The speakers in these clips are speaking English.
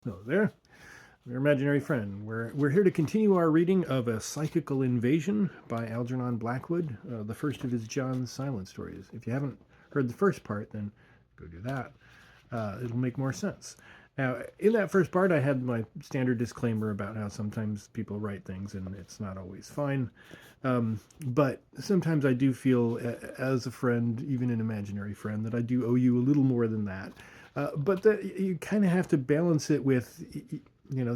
Hello there, your imaginary friend. We're here to continue our reading of A Psychical Invasion by Algernon Blackwood, the first of his John Silent stories. If you haven't heard the first part, then go do that. It'll make more sense. Now, in that first part, I had my standard disclaimer about how sometimes people write things and it's not always fine. But sometimes I do feel, as a friend, even an imaginary friend, that I do owe you a little more than that. But you kind of have to balance it with,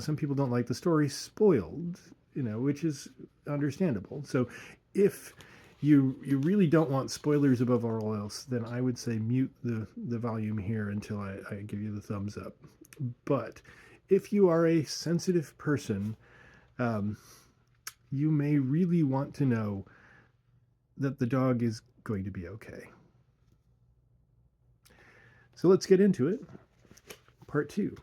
some people don't like the story spoiled, which is understandable. So if you really don't want spoilers above all else, then I would say mute the volume here until I give you the thumbs up. But if you are a sensitive person, um, you may really want to know that the dog is going to be okay. So let's get into it. Part 2.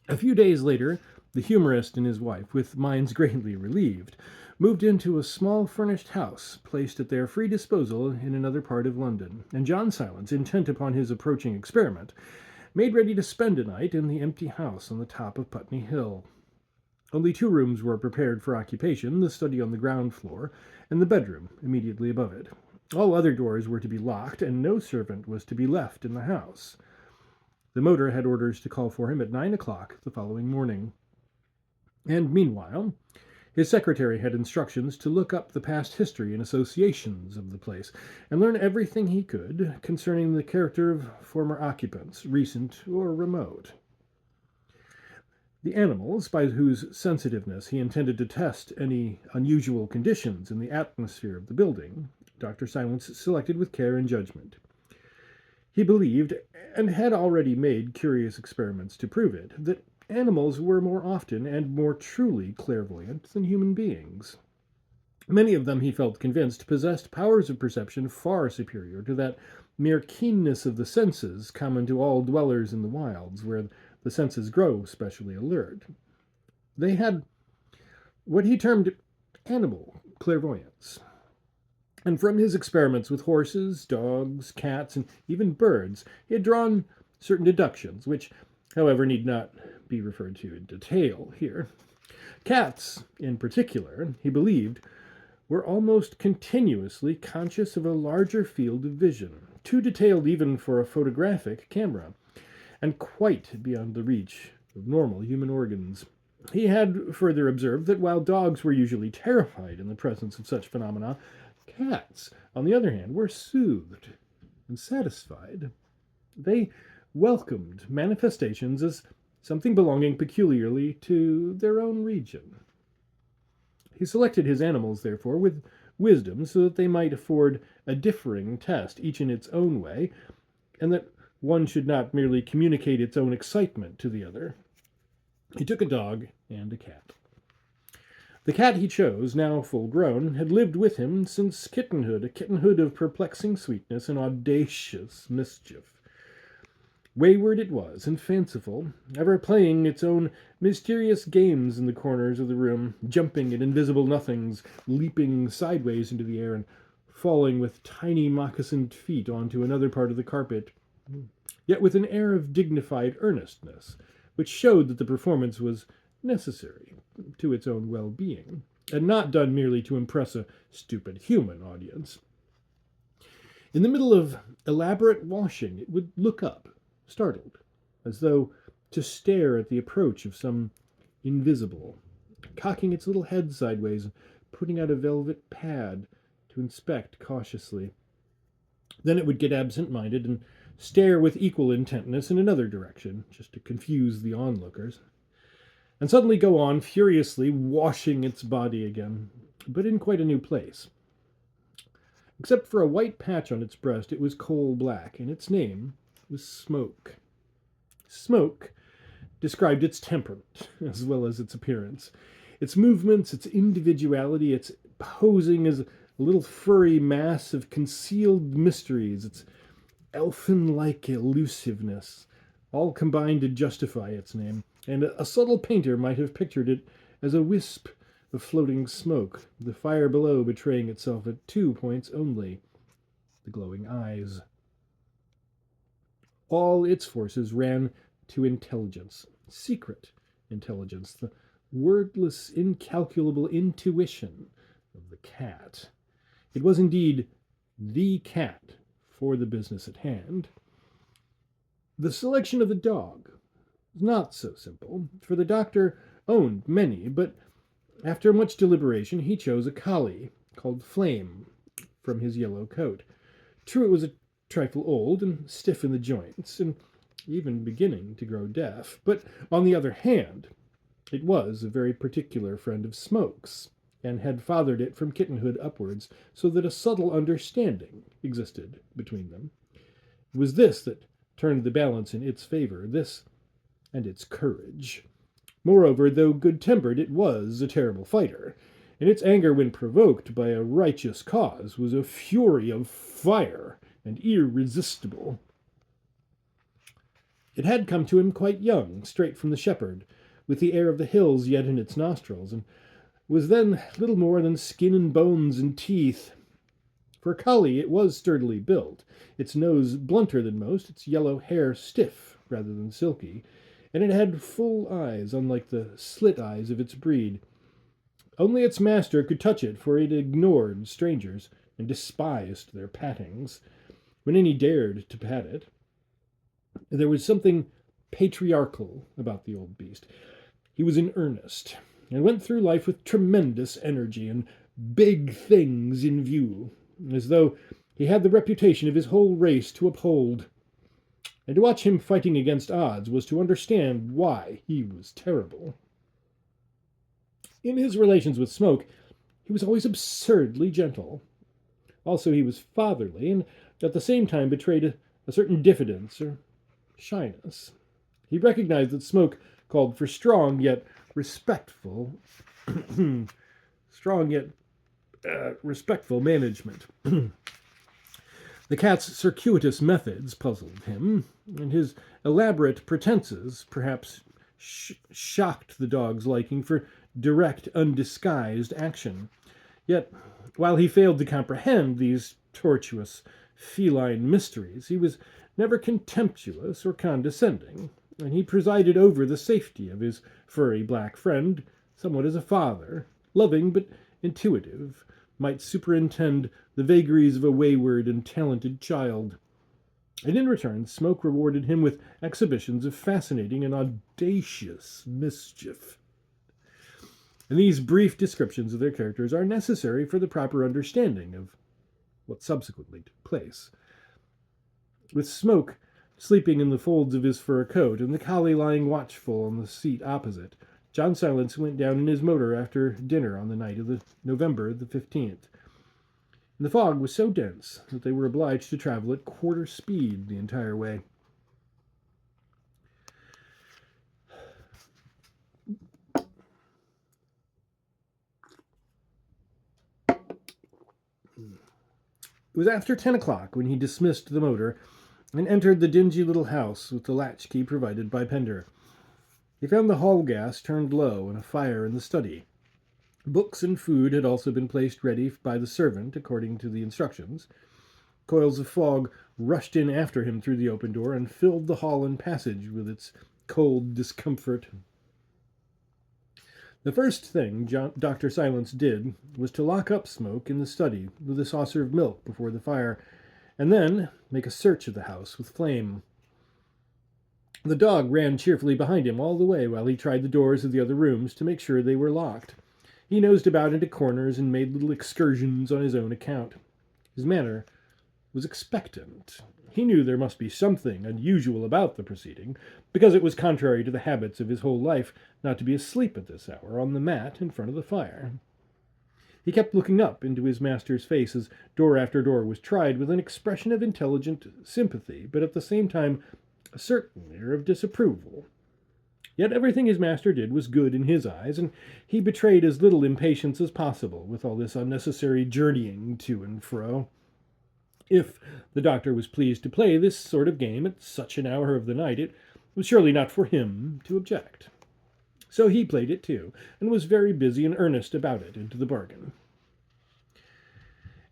A few days later, the humorist and his wife, with minds greatly relieved, moved into a small furnished house placed at their free disposal in another part of London, and John Silence, intent upon his approaching experiment, made ready to spend a night in the empty house on the top of Putney Hill. Only 2 rooms were prepared for occupation, the study on the ground floor, and the bedroom immediately above it. All other doors were to be locked, and no servant was to be left in the house. The motor had orders to call for him at 9 o'clock the following morning. And meanwhile, his secretary had instructions to look up the past history and associations of the place, and learn everything he could concerning the character of former occupants, recent or remote. The animals, by whose sensitiveness he intended to test any unusual conditions in the atmosphere of the building, Dr. Silence selected with care and judgment. He believed, and had already made curious experiments to prove it, that animals were more often and more truly clairvoyant than human beings. Many of them, he felt convinced, possessed powers of perception far superior to that mere keenness of the senses common to all dwellers in the wilds, where the senses grow specially alert. They had what he termed animal clairvoyance. And from his experiments with horses, dogs, cats, and even birds, he had drawn certain deductions, which, however, need not be referred to in detail here. Cats, in particular, he believed, were almost continuously conscious of a larger field of vision, too detailed even for a photographic camera, and quite beyond the reach of normal human organs. He had further observed that while dogs were usually terrified in the presence of such phenomena, cats, on the other hand, were soothed and satisfied. They welcomed manifestations as something belonging peculiarly to their own region. He selected his animals, therefore, with wisdom, so that they might afford a differing test, each in its own way, and that one should not merely communicate its own excitement to the other. He took a dog and a cat. The cat he chose, now full grown, had lived with him since kittenhood, a kittenhood of perplexing sweetness and audacious mischief. Wayward it was, and fanciful, ever playing its own mysterious games in the corners of the room, jumping at invisible nothings, leaping sideways into the air, and falling with tiny moccasined feet onto another part of the carpet, yet with an air of dignified earnestness, which showed that the performance was necessary to its own well-being, and not done merely to impress a stupid human audience. In the middle of elaborate washing, it would look up, startled, as though to stare at the approach of some invisible, cocking its little head sideways and putting out a velvet pad to inspect cautiously. Then it would get absent-minded and stare with equal intentness in another direction, just to confuse the onlookers, and suddenly go on furiously washing its body again, but in quite a new place. Except for a white patch on its breast, it was coal black, and its name was Smoke. Smoke described its temperament, as well as its appearance. Its movements, its individuality, its posing as a little furry mass of concealed mysteries, its elfin-like elusiveness, all combined to justify its name, and a subtle painter might have pictured it as a wisp of floating smoke, the fire below betraying itself at 2 points only: the glowing eyes. all its forces ran to intelligence, secret intelligence, the wordless, incalculable intuition of the cat. It was indeed the cat for the business at hand. The selection of the dog was not so simple, for the doctor owned many, but after much deliberation he chose a collie called Flame from his yellow coat. True, it was a trifle old and stiff in the joints, and even beginning to grow deaf, but on the other hand, it was a very particular friend of Smoke's, and had fathered it from kittenhood upwards, so that a subtle understanding existed between them. It was this that turned the balance in its favor, this and its courage. Moreover, though good-tempered, it was a terrible fighter, and its anger when provoked by a righteous cause was a fury of fire and irresistible. It had come to him quite young, straight from the shepherd, with the air of the hills yet in its nostrils, and was then little more than skin and bones and teeth. For a collie it was sturdily built, its nose blunter than most, its yellow hair stiff rather than silky, and it had full eyes, unlike the slit eyes of its breed. Only its master could touch it, for it ignored strangers and despised their pattings. When any dared to pat it, there was something patriarchal about the old beast. He was in earnest, and went through life with tremendous energy and big things in view, as though he had the reputation of his whole race to uphold. And to watch him fighting against odds was to understand why he was terrible. In his relations with Smoke, he was always absurdly gentle. Also, he was fatherly, and at the same time betrayed a certain diffidence or shyness. He recognized that Smoke called for strong yet respectful management. The cat's circuitous methods puzzled him, and his elaborate pretenses perhaps shocked the dog's liking for direct, undisguised action. Yet, while he failed to comprehend these tortuous feline mysteries, he was never contemptuous or condescending, and he presided over the safety of his furry black friend somewhat as a father, loving but intuitive, might superintend the vagaries of a wayward and talented child. And in return, Smoke rewarded him with exhibitions of fascinating and audacious mischief. And these brief descriptions of their characters are necessary for the proper understanding of what subsequently took place. With Smoke sleeping in the folds of his fur coat, and the collie lying watchful on the seat opposite, John Silence went down in his motor after dinner on the night of November the 15th. And the fog was so dense that they were obliged to travel at quarter speed the entire way. It was after 10 o'clock when he dismissed the motor and entered the dingy little house with the latchkey provided by Pender. He found the hall gas turned low and a fire in the study. Books and food had also been placed ready by the servant according to the instructions. Coils of fog rushed in after him through the open door and filled the hall and passage with its cold discomfort. The first thing Dr. Silence did was to lock up Smoke in the study with a saucer of milk before the fire, and then make a search of the house with Flame. The dog ran cheerfully behind him all the way while he tried the doors of the other rooms to make sure they were locked. He nosed about into corners and made little excursions on his own account. His manner was expectant. He knew there must be something unusual about the proceeding, because it was contrary to the habits of his whole life not to be asleep at this hour on the mat in front of the fire. He kept looking up into his master's face as door after door was tried with an expression of intelligent sympathy, but at the same time a certain air of disapproval. Yet everything his master did was good in his eyes, and he betrayed as little impatience as possible with all this unnecessary journeying to and fro. If the doctor was pleased to play this sort of game at such an hour of the night, it was surely not for him to object. So he played it too, and was very busy and earnest about it into the bargain.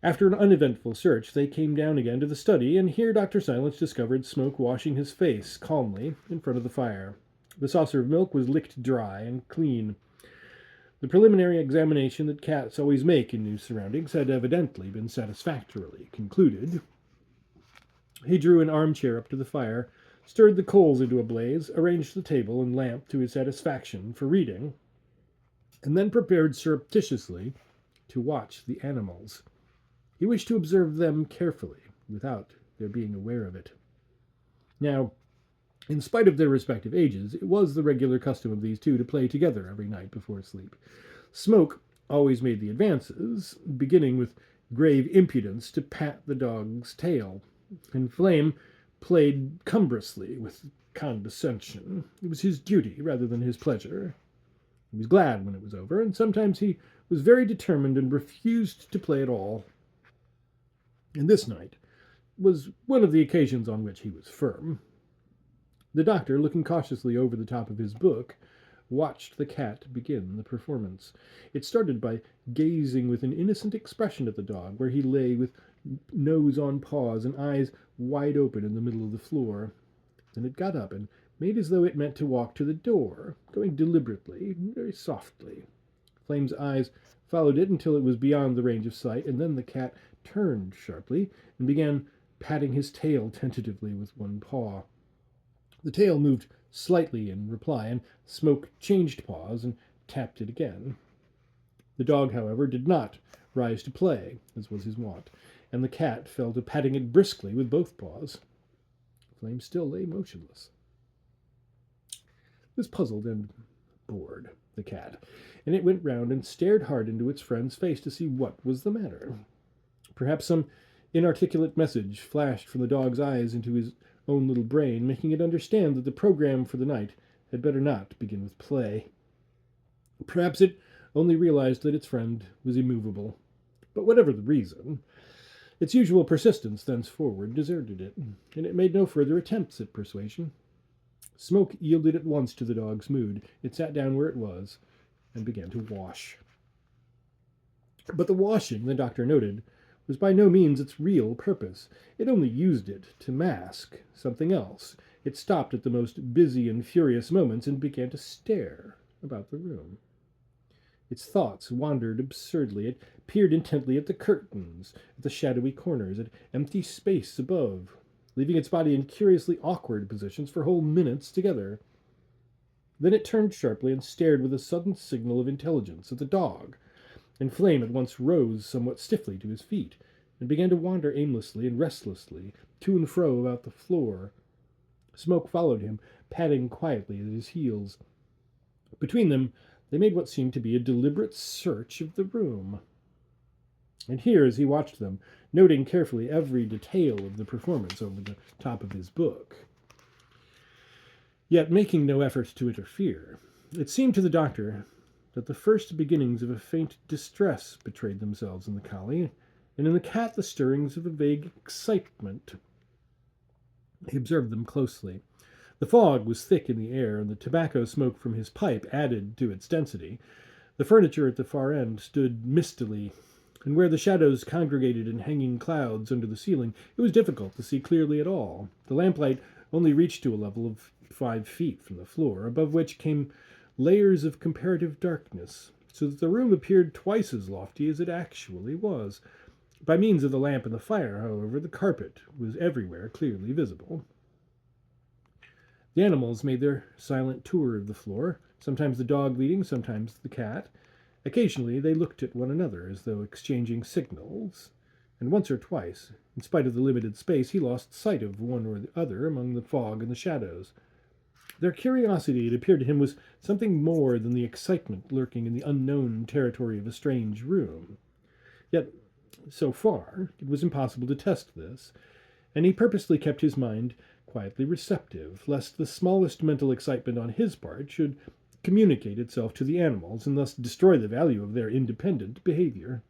After an uneventful search, they came down again to the study, and here Dr. Silence discovered Smoke washing his face calmly in front of the fire. The saucer of milk was licked dry and clean. The preliminary examination that cats always make in new surroundings had evidently been satisfactorily concluded. He drew an armchair up to the fire, stirred the coals into a blaze, arranged the table and lamp to his satisfaction for reading, and then prepared surreptitiously to watch the animals. He wished to observe them carefully, without their being aware of it. Now, in spite of their respective ages, it was the regular custom of these two to play together every night before sleep. Smoke always made the advances, beginning with grave impudence to pat the dog's tail, and Flame played cumbrously with condescension. It was his duty rather than his pleasure. He was glad when it was over, and sometimes he was very determined and refused to play at all. And this night was one of the occasions on which he was firm. The doctor, looking cautiously over the top of his book, watched the cat begin the performance. It started by gazing with an innocent expression at the dog, where he lay with nose on paws and eyes wide open in the middle of the floor. Then it got up and made as though it meant to walk to the door, going deliberately, very softly. Flame's eyes followed it until it was beyond the range of sight, and then the cat turned sharply and began patting his tail tentatively with one paw. The tail moved slightly in reply, and Smoke changed paws and tapped it again. The dog, however, did not rise to play, as was his wont, and the cat fell to patting it briskly with both paws. Flame still lay motionless. This puzzled and bored the cat, and it went round and stared hard into its friend's face to see what was the matter. Perhaps some inarticulate message flashed from the dog's eyes into his own little brain, making it understand that the program for the night had better not begin with play. Perhaps it only realized that its friend was immovable. But whatever the reason, its usual persistence thenceforward deserted it, and it made no further attempts at persuasion. Smoke yielded at once to the dog's mood. It sat down where it was and began to wash. But the washing, the doctor noted, was by no means its real purpose. It only used it to mask something else. It stopped at the most busy and furious moments and began to stare about the room. Its thoughts wandered absurdly. It peered intently at the curtains, at the shadowy corners, at empty space above, leaving its body in curiously awkward positions for whole minutes together. Then it turned sharply and stared with a sudden signal of intelligence at the dog, and Flame at once rose somewhat stiffly to his feet, and began to wander aimlessly and restlessly to and fro about the floor. Smoke followed him, padding quietly at his heels. Between them, they made what seemed to be a deliberate search of the room. And here, as he watched them, noting carefully every detail of the performance over the top of his book, yet making no effort to interfere, it seemed to the doctor that the first beginnings of a faint distress betrayed themselves in the collie, and in the cat the stirrings of a vague excitement. He observed them closely. The fog was thick in the air, and the tobacco smoke from his pipe added to its density. The furniture at the far end stood mistily, and where the shadows congregated in hanging clouds under the ceiling, it was difficult to see clearly at all. The lamplight only reached to a level of 5 feet from the floor, above which came layers of comparative darkness, so that the room appeared twice as lofty as it actually was. By means of the lamp and the fire, however, the carpet was everywhere clearly visible. The animals made their silent tour of the floor, sometimes the dog leading, sometimes the cat. Occasionally they looked at one another as though exchanging signals, and once or twice, in spite of the limited space, he lost sight of one or the other among the fog and the shadows. Their curiosity, it appeared to him, was something more than the excitement lurking in the unknown territory of a strange room. Yet, so far, it was impossible to test this, and he purposely kept his mind quietly receptive, lest the smallest mental excitement on his part should communicate itself to the animals, and thus destroy the value of their independent behavior.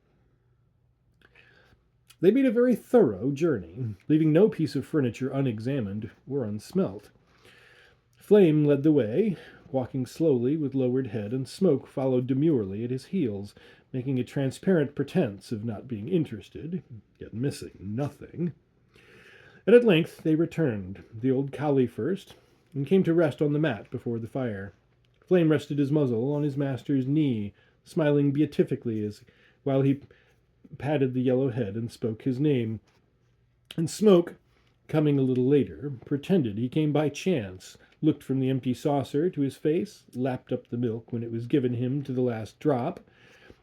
They made a very thorough journey, leaving no piece of furniture unexamined or unsmelt. Flame led the way, walking slowly with lowered head, and Smoke followed demurely at his heels, making a transparent pretense of not being interested, yet missing nothing. And at length they returned, the old collie first, and came to rest on the mat before the fire. Flame rested his muzzle on his master's knee, smiling beatifically while he patted the yellow head and spoke his name. And Smoke, coming a little later, pretended he came by chance, looked from the empty saucer to his face, lapped up the milk when it was given him to the last drop,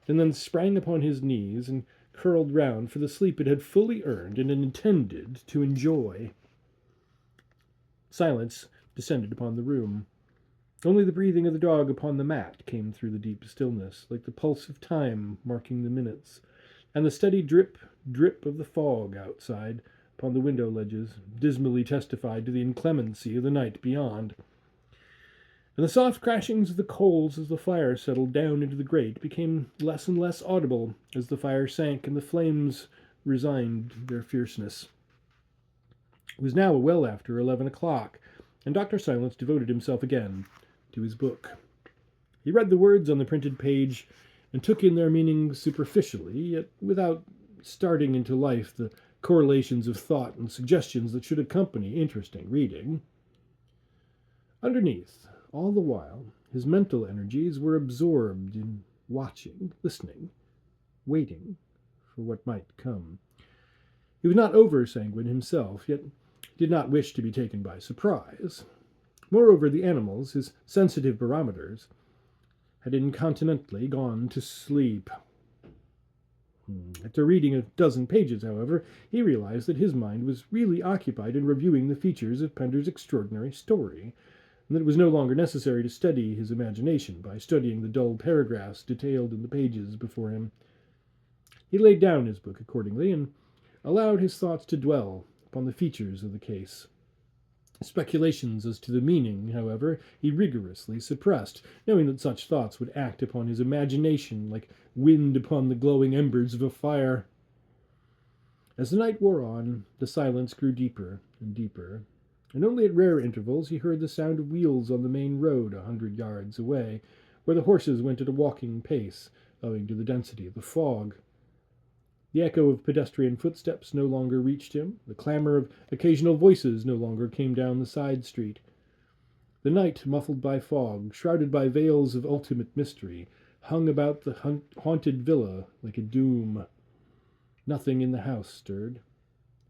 and then sprang upon his knees and curled round for the sleep it had fully earned and intended to enjoy. Silence descended upon the room. Only the breathing of the dog upon the mat came through the deep stillness, like the pulse of time marking the minutes, and the steady drip, drip of the fog outside upon the window ledges dismally testified to the inclemency of the night beyond. And the soft crashings of the coals as the fire settled down into the grate became less and less audible as the fire sank and the flames resigned their fierceness. It was now well after 11 o'clock, and Dr. Silence devoted himself again to his book. He read the words on the printed page and took in their meaning superficially, yet without starting into life the correlations of thought and suggestions that should accompany interesting reading. Underneath, all the while, his mental energies were absorbed in watching, listening, waiting for what might come. He was not over-sanguine himself, yet did not wish to be taken by surprise. Moreover, the animals, his sensitive barometers, had incontinently gone to sleep. After reading a dozen pages, however, he realized that his mind was really occupied in reviewing the features of Pender's extraordinary story, and that it was no longer necessary to steady his imagination by studying the dull paragraphs detailed in the pages before him. He laid down his book accordingly, and allowed his thoughts to dwell upon the features of the case. Speculations as to the meaning, however, he rigorously suppressed, knowing that such thoughts would act upon his imagination like wind upon the glowing embers of a fire. As the night wore on, the silence grew deeper and deeper, and only at rare intervals he heard the sound of wheels on the main road 100 yards away, where the horses went at a walking pace, owing to the density of the fog. The echo of pedestrian footsteps no longer reached him. The clamor of occasional voices no longer came down the side street. The night, muffled by fog, shrouded by veils of ultimate mystery, hung about the haunted villa like a doom. Nothing in the house stirred.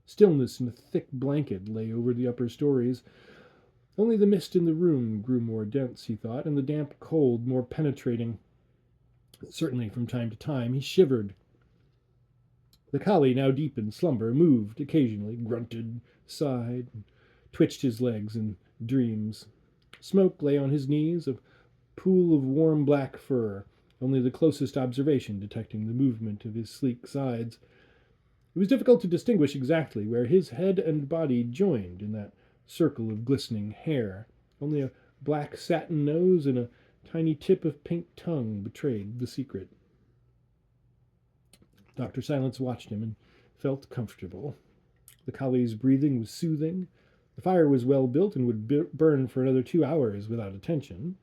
Stillness in a thick blanket lay over the upper stories. Only the mist in the room grew more dense, he thought, and the damp cold more penetrating. Certainly, from time to time, he shivered. The collie, now deep in slumber, moved occasionally, grunted, sighed, and twitched his legs in dreams. Smoke lay on his knees, a pool of warm black fur, only the closest observation detecting the movement of his sleek sides. It was difficult to distinguish exactly where his head and body joined in that circle of glistening hair. Only a black satin nose and a tiny tip of pink tongue betrayed the secret. Dr. Silence watched him and felt comfortable. The collie's breathing was soothing. The fire was well built and would burn for another 2 hours without attention.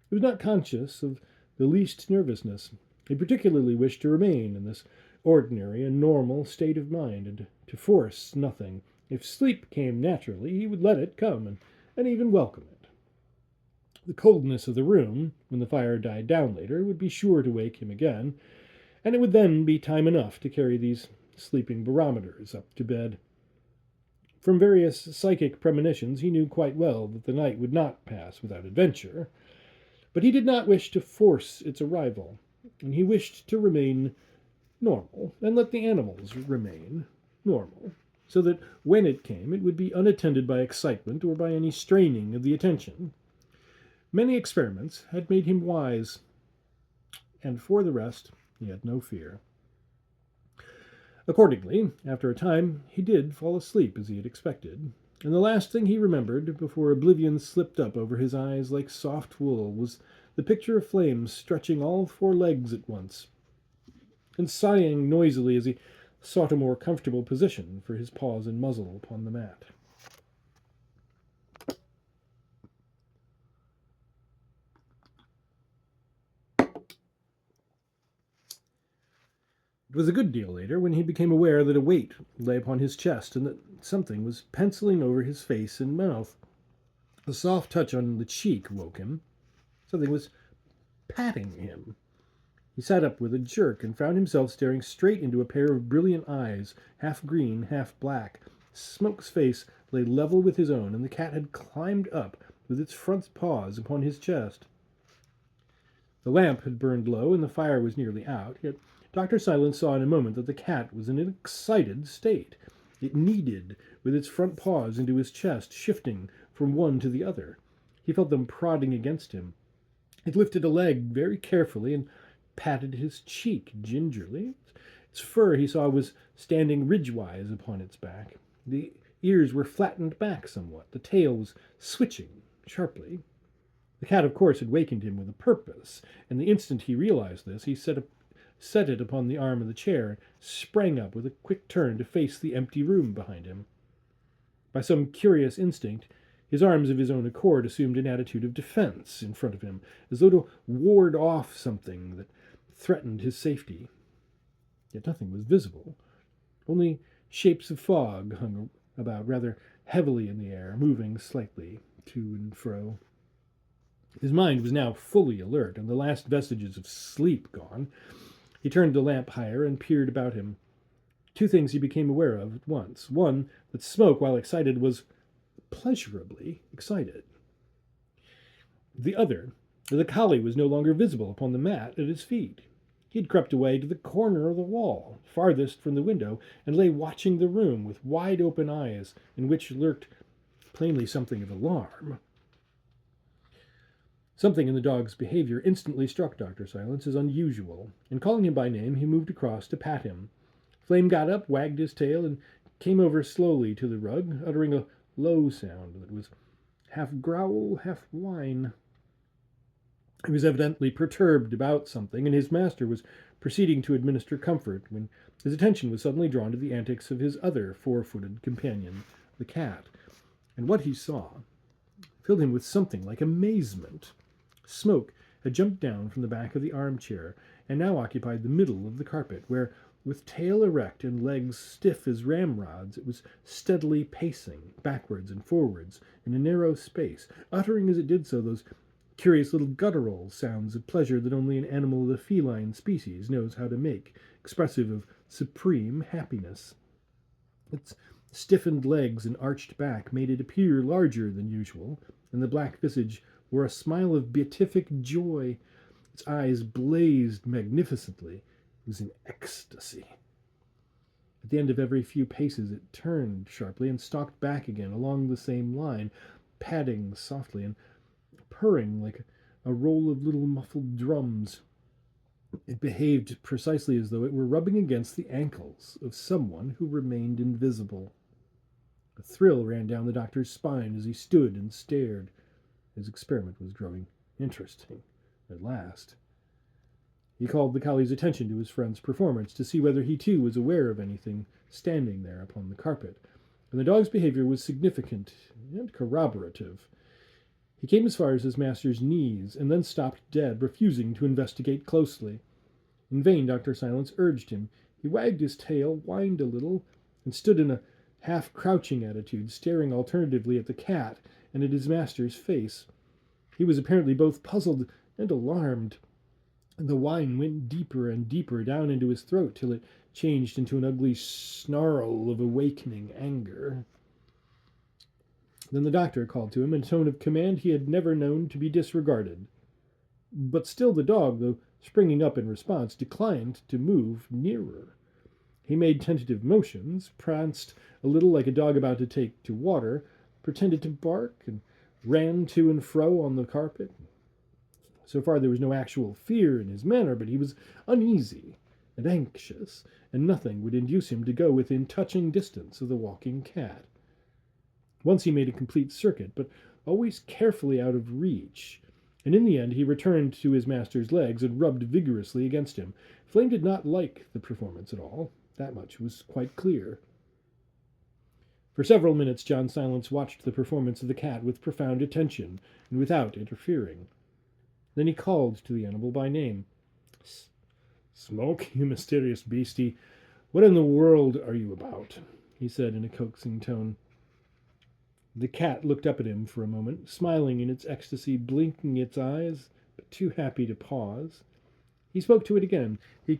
He was not conscious of the least nervousness. He particularly wished to remain in this ordinary and normal state of mind, and to force nothing. If sleep came naturally, he would let it come, and even welcome it. The coldness of the room, when the fire died down later, would be sure to wake him again, and it would then be time enough to carry these sleeping barometers up to bed. From various psychic premonitions, he knew quite well that the night would not pass without adventure, but he did not wish to force its arrival, and he wished to remain normal, and let the animals remain normal, so that when it came, it would be unattended by excitement or by any straining of the attention. Many experiments had made him wise, and for the rest, he had no fear. Accordingly, after a time, he did fall asleep as he had expected, and the last thing he remembered before oblivion slipped up over his eyes like soft wool was the picture of Flame stretching all 4 legs at once, and sighing noisily as he sought a more comfortable position for his paws and muzzle upon the mat. It was a good deal later when he became aware that a weight lay upon his chest and that something was penciling over his face and mouth. A soft touch on the cheek woke him. Something was patting him. He sat up with a jerk and found himself staring straight into a pair of brilliant eyes, half green, half black. Smoke's face lay level with his own, and the cat had climbed up with its front paws upon his chest. The lamp had burned low, and the fire was nearly out, yet Dr. Silence saw in a moment that the cat was in an excited state. It kneaded with its front paws into his chest, shifting from one to the other. He felt them prodding against him. It lifted a leg very carefully and patted his cheek gingerly. Its fur, he saw, was standing ridgewise upon its back. The ears were flattened back somewhat. The tail was switching sharply. The cat, of course, had wakened him with a purpose, and the instant he realized this, he set it upon the arm of the chair and sprang up with a quick turn to face the empty room behind him. By some curious instinct, his arms of his own accord assumed an attitude of defense in front of him, as though to ward off something that threatened his safety. Yet nothing was visible. Only shapes of fog hung about rather heavily in the air, moving slightly to and fro. His mind was now fully alert, and the last vestiges of sleep gone. He turned the lamp higher and peered about him. Two things he became aware of at once. One, that Smoke, while excited, was pleasurably excited. The other, that the collie was no longer visible upon the mat at his feet. He had crept away to the corner of the wall, farthest from the window, and lay watching the room with wide-open eyes, in which lurked plainly something of alarm. Something in the dog's behavior instantly struck Dr. Silence as unusual, and calling him by name, he moved across to pat him. Flame got up, wagged his tail, and came over slowly to the rug, uttering a low sound that was half growl, half whine. He was evidently perturbed about something, and his master was proceeding to administer comfort when his attention was suddenly drawn to the antics of his other four-footed companion, the cat, and what he saw filled him with something like amazement. Smoke had jumped down from the back of the armchair and now occupied the middle of the carpet, where, with tail erect and legs stiff as ramrods, it was steadily pacing backwards and forwards in a narrow space, uttering as it did so those curious little guttural sounds of pleasure that only an animal of the feline species knows how to make, expressive of supreme happiness. Its stiffened legs and arched back made it appear larger than usual, and the black visage wore a smile of beatific joy. Its eyes blazed magnificently. It was in ecstasy. At the end of every few paces it turned sharply and stalked back again along the same line, padding softly and purring like a roll of little muffled drums. It behaved precisely as though it were rubbing against the ankles of someone who remained invisible. A thrill ran down the doctor's spine as he stood and stared. His experiment was growing interesting at last. He called the collie's attention to his friend's performance to see whether he too was aware of anything standing there upon the carpet, and the dog's behavior was significant and corroborative. He came as far as his master's knees, and then stopped dead, refusing to investigate closely. In vain Dr. Silence urged him. He wagged his tail, whined a little, and stood in a half-crouching attitude, staring alternatively at the cat and at his master's face. He was apparently both puzzled and alarmed. The whine went deeper and deeper down into his throat till it changed into an ugly snarl of awakening anger. Then the doctor called to him in a tone of command he had never known to be disregarded. But still the dog, though springing up in response, declined to move nearer. He made tentative motions, pranced a little like a dog about to take to water, pretended to bark, and ran to and fro on the carpet. So far there was no actual fear in his manner, but he was uneasy and anxious, and nothing would induce him to go within touching distance of the walking cat. Once he made a complete circuit, but always carefully out of reach, and in the end he returned to his master's legs and rubbed vigorously against him. Flame did not like the performance at all. That much was quite clear. For several minutes John Silence watched the performance of the cat with profound attention and without interfering. Then he called to the animal by name. Smoke, you mysterious beastie, what in the world are you about? He said in a coaxing tone. The cat looked up at him for a moment, smiling in its ecstasy, blinking its eyes, but too happy to pause. He spoke to it again. He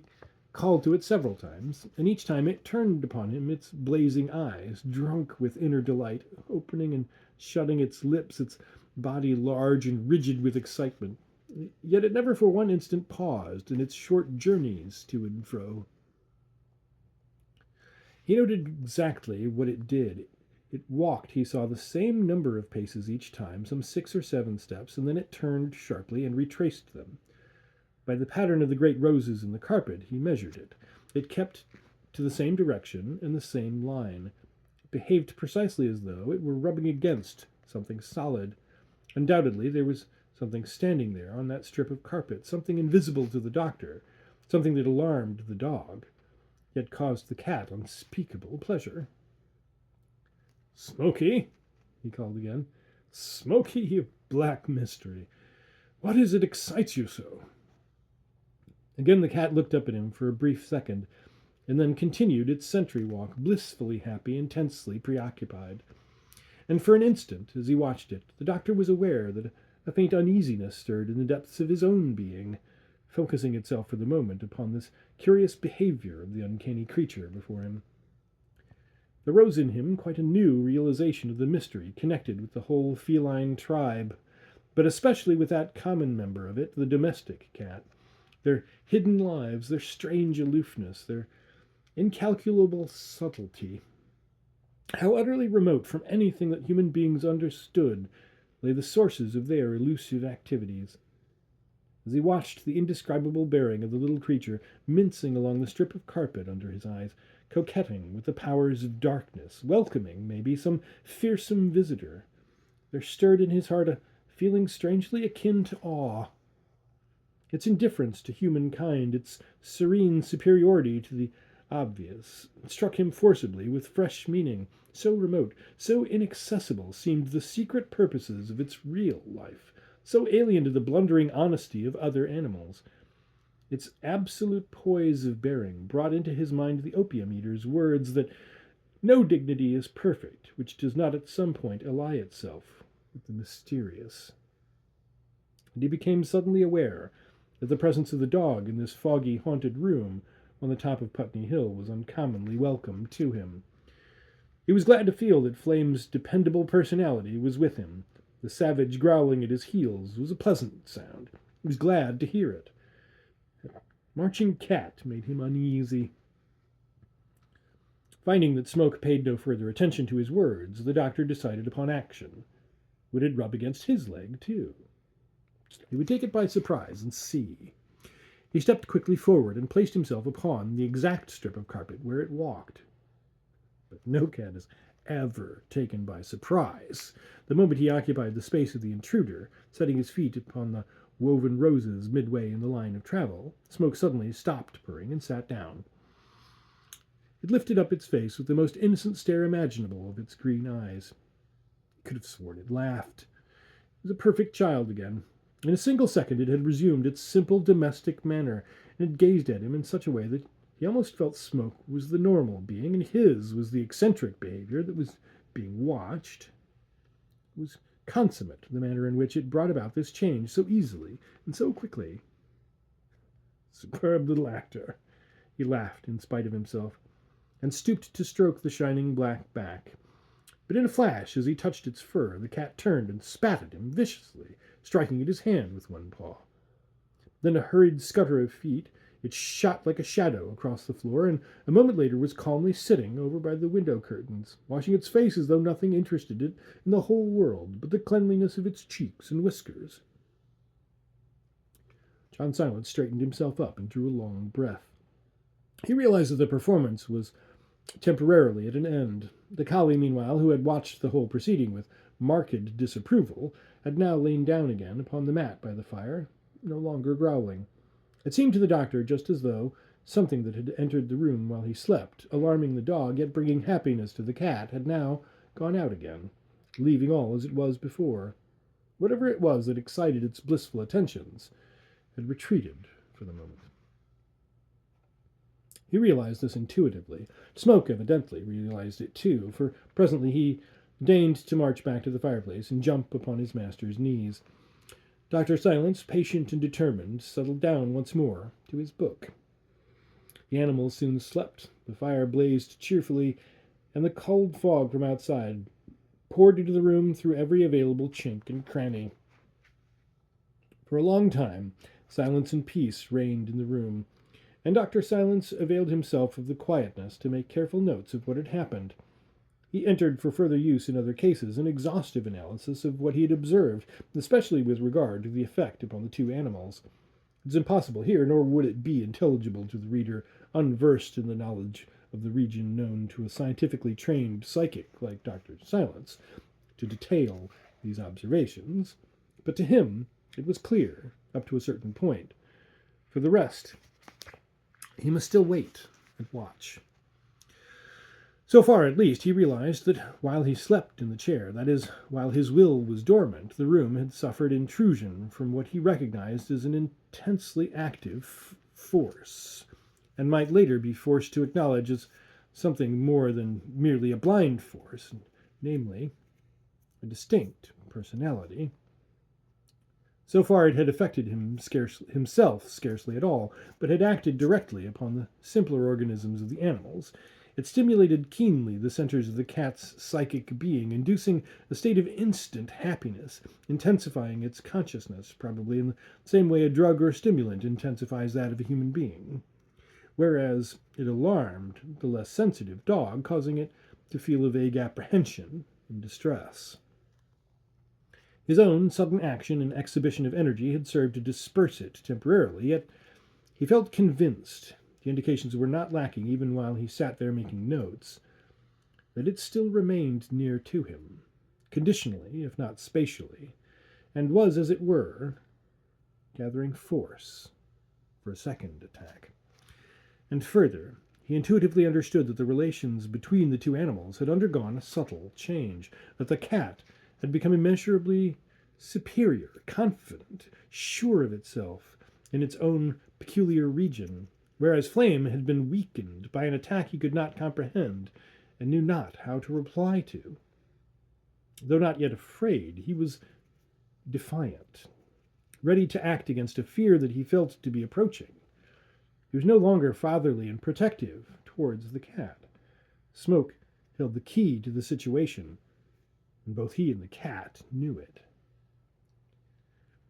called to it several times, and each time it turned upon him its blazing eyes, drunk with inner delight, opening and shutting its lips, its body large and rigid with excitement. Yet it never for one instant paused in its short journeys to and fro. He noted exactly what it did. It walked, he saw, the same number of paces each time, some 6 or 7 steps, and then it turned sharply and retraced them. By the pattern of the great roses in the carpet, he measured it. It kept to the same direction and the same line. It behaved precisely as though it were rubbing against something solid. Undoubtedly, there was something standing there on that strip of carpet, something invisible to the doctor, something that alarmed the dog, yet caused the cat unspeakable pleasure. Smoky, he called again. Smoky, you black mystery. What is it excites you so? Again the cat looked up at him for a brief second, and then continued its sentry walk, blissfully happy, intensely preoccupied. And for an instant, as he watched it, the doctor was aware that a faint uneasiness stirred in the depths of his own being, focusing itself for the moment upon this curious behavior of the uncanny creature before him. There rose in him quite a new realization of the mystery connected with the whole feline tribe, but especially with that common member of it, the domestic cat. Their hidden lives, their strange aloofness, their incalculable subtlety. How utterly remote from anything that human beings understood lay the sources of their elusive activities. As he watched the indescribable bearing of the little creature mincing along the strip of carpet under his eyes, coquetting with the powers of darkness, welcoming, maybe, some fearsome visitor, there stirred in his heart a feeling strangely akin to awe. Its indifference to humankind, its serene superiority to the obvious, struck him forcibly with fresh meaning. So remote, so inaccessible seemed the secret purposes of its real life, so alien to the blundering honesty of other animals. Its absolute poise of bearing brought into his mind the opium-eater's words that no dignity is perfect which does not at some point ally itself with the mysterious. And he became suddenly aware that the presence of the dog in this foggy, haunted room on the top of Putney Hill was uncommonly welcome to him. He was glad to feel that Flame's dependable personality was with him. The savage growling at his heels was a pleasant sound. He was glad to hear it. Marching cat made him uneasy. Finding that Smoke paid no further attention to his words, the doctor decided upon action. Would it rub against his leg, too? He would take it by surprise and see. He stepped quickly forward and placed himself upon the exact strip of carpet where it walked. But no cat is ever taken by surprise. The moment he occupied the space of the intruder, setting his feet upon the woven roses midway in the line of travel, Smoke suddenly stopped purring and sat down. It lifted up its face with the most innocent stare imaginable of its green eyes. He could have sworn it laughed. It was a perfect child again. In a single second it had resumed its simple domestic manner, and had gazed at him in such a way that he almost felt Smoke was the normal being, and his was the eccentric behavior that was being watched. It was consummate, the manner in which it brought about this change so easily and so quickly. Superb little actor, he laughed in spite of himself, and stooped to stroke the shining black back. But in a flash, as he touched its fur, the cat turned and spat at him viciously, striking at his hand with one paw. Then a hurried scutter of feet, it shot like a shadow across the floor, and a moment later was calmly sitting over by the window curtains, washing its face as though nothing interested it in the whole world but the cleanliness of its cheeks and whiskers. John Silence straightened himself up and drew a long breath. He realized that the performance was temporarily at an end. The collie, meanwhile, who had watched the whole proceeding with marked disapproval, had now lain down again upon the mat by the fire, no longer growling. It seemed to the doctor just as though something that had entered the room while he slept, alarming the dog, yet bringing happiness to the cat, had now gone out again, leaving all as it was before. Whatever it was that excited its blissful attentions had retreated for the moment. He realized this intuitively. Smoke evidently realized it too, for presently he deigned to march back to the fireplace and jump upon his master's knees. Dr. Silence, patient and determined, settled down once more to his book. The animals soon slept, the fire blazed cheerfully, and the cold fog from outside poured into the room through every available chink and cranny. For a long time, silence and peace reigned in the room, and Dr. Silence availed himself of the quietness to make careful notes of what had happened. He entered for further use in other cases an exhaustive analysis of what he had observed, especially with regard to the effect upon the two animals. It is impossible here, nor would it be intelligible to the reader unversed in the knowledge of the region known to a scientifically trained psychic like Dr. Silence, to detail these observations, but to him it was clear, up to a certain point. For the rest, he must still wait and watch. So far, at least, he realized that while he slept in the chair, that is, while his will was dormant, the room had suffered intrusion from what he recognized as an intensely active force, and might later be forced to acknowledge as something more than merely a blind force, namely, a distinct personality. So far it had affected himself scarcely at all, but had acted directly upon the simpler organisms of the animals. It stimulated keenly the centers of the cat's psychic being, inducing a state of instant happiness, intensifying its consciousness, probably in the same way a drug or stimulant intensifies that of a human being. Whereas it alarmed the less sensitive dog, causing it to feel a vague apprehension and distress. His own sudden action and exhibition of energy had served to disperse it temporarily, yet he felt convinced, the indications were not lacking even while he sat there making notes, that it still remained near to him, conditionally, if not spatially, and was, as it were, gathering force for a second attack. And further, he intuitively understood that the relations between the two animals had undergone a subtle change, that the cat had become immeasurably superior, confident, sure of itself in its own peculiar region, whereas Flame had been weakened by an attack he could not comprehend and knew not how to reply to. Though not yet afraid, he was defiant, ready to act against a fear that he felt to be approaching. He was no longer fatherly and protective towards the cat. Smoke held the key to the situation, and both he and the cat knew it.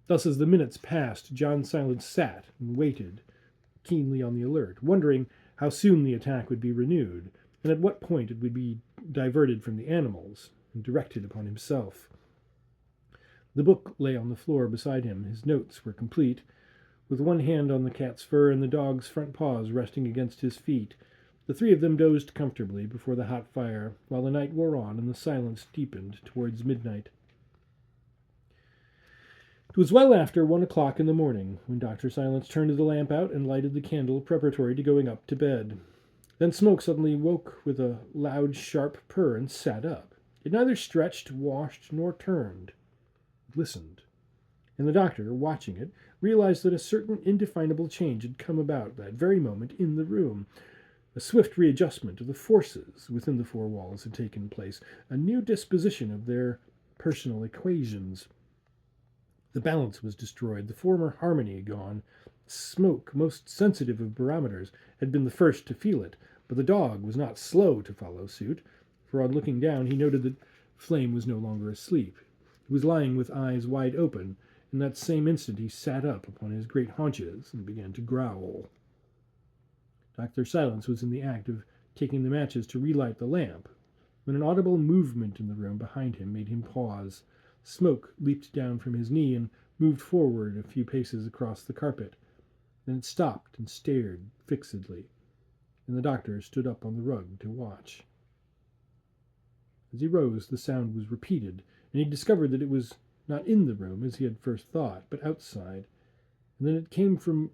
Thus, as the minutes passed, John Silence sat and waited, keenly on the alert, wondering how soon the attack would be renewed, and at what point it would be diverted from the animals and directed upon himself. The book lay on the floor beside him. His notes were complete, with one hand on the cat's fur and the dog's front paws resting against his feet. The three of them dozed comfortably before the hot fire, while the night wore on and the silence deepened towards midnight. It was well after 1 o'clock in the morning when Dr. Silence turned the lamp out and lighted the candle preparatory to going up to bed. Then Smoke suddenly woke with a loud, sharp purr and sat up. It neither stretched, washed, nor turned. It listened. And the doctor, watching it, realized that a certain indefinable change had come about that very moment in the room. A swift readjustment of the forces within the four walls had taken place, a new disposition of their personal equations. The balance was destroyed, the former harmony gone. Smoke, most sensitive of barometers, had been the first to feel it, but the dog was not slow to follow suit, for on looking down he noted that Flame was no longer asleep. He was lying with eyes wide open. In that same instant he sat up upon his great haunches and began to growl. Dr. Silence was in the act of taking the matches to relight the lamp, when an audible movement in the room behind him made him pause. Smoke leaped down from his knee and moved forward a few paces across the carpet. Then it stopped and stared fixedly, and the doctor stood up on the rug to watch. As he rose, the sound was repeated, and he discovered that it was not in the room, as he had first thought, but outside, and then it came from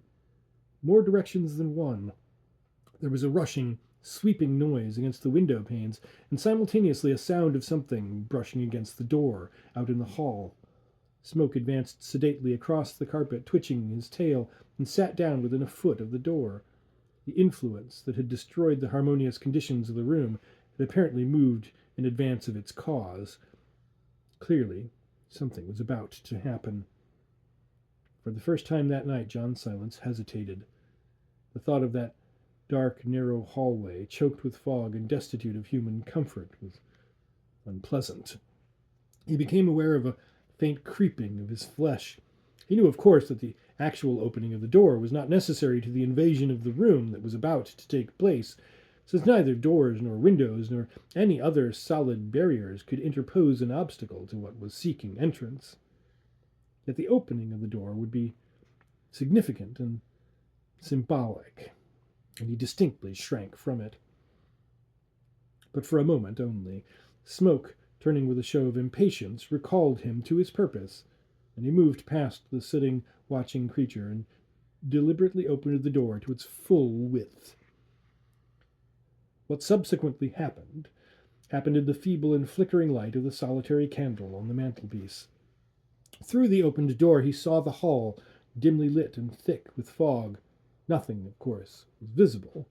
more directions than one. There was a rushing, sweeping noise against the window panes, and simultaneously a sound of something brushing against the door out in the hall. Smoke advanced sedately across the carpet, twitching his tail, and sat down within a foot of the door. The influence that had destroyed the harmonious conditions of the room had apparently moved in advance of its cause. Clearly, something was about to happen. For the first time that night, John Silence hesitated. The thought of that dark, narrow hallway, choked with fog and destitute of human comfort, was unpleasant. He became aware of a faint creeping of his flesh. He knew, of course, that the actual opening of the door was not necessary to the invasion of the room that was about to take place, since neither doors nor windows nor any other solid barriers could interpose an obstacle to what was seeking entrance. Yet the opening of the door would be significant and symbolic, and he distinctly shrank from it. But for a moment only. Smoke, turning with a show of impatience, recalled him to his purpose, and he moved past the sitting, watching creature and deliberately opened the door to its full width. What subsequently happened in the feeble and flickering light of the solitary candle on the mantelpiece. Through the opened door he saw the hall, dimly lit and thick with fog. Nothing, of course, was visible.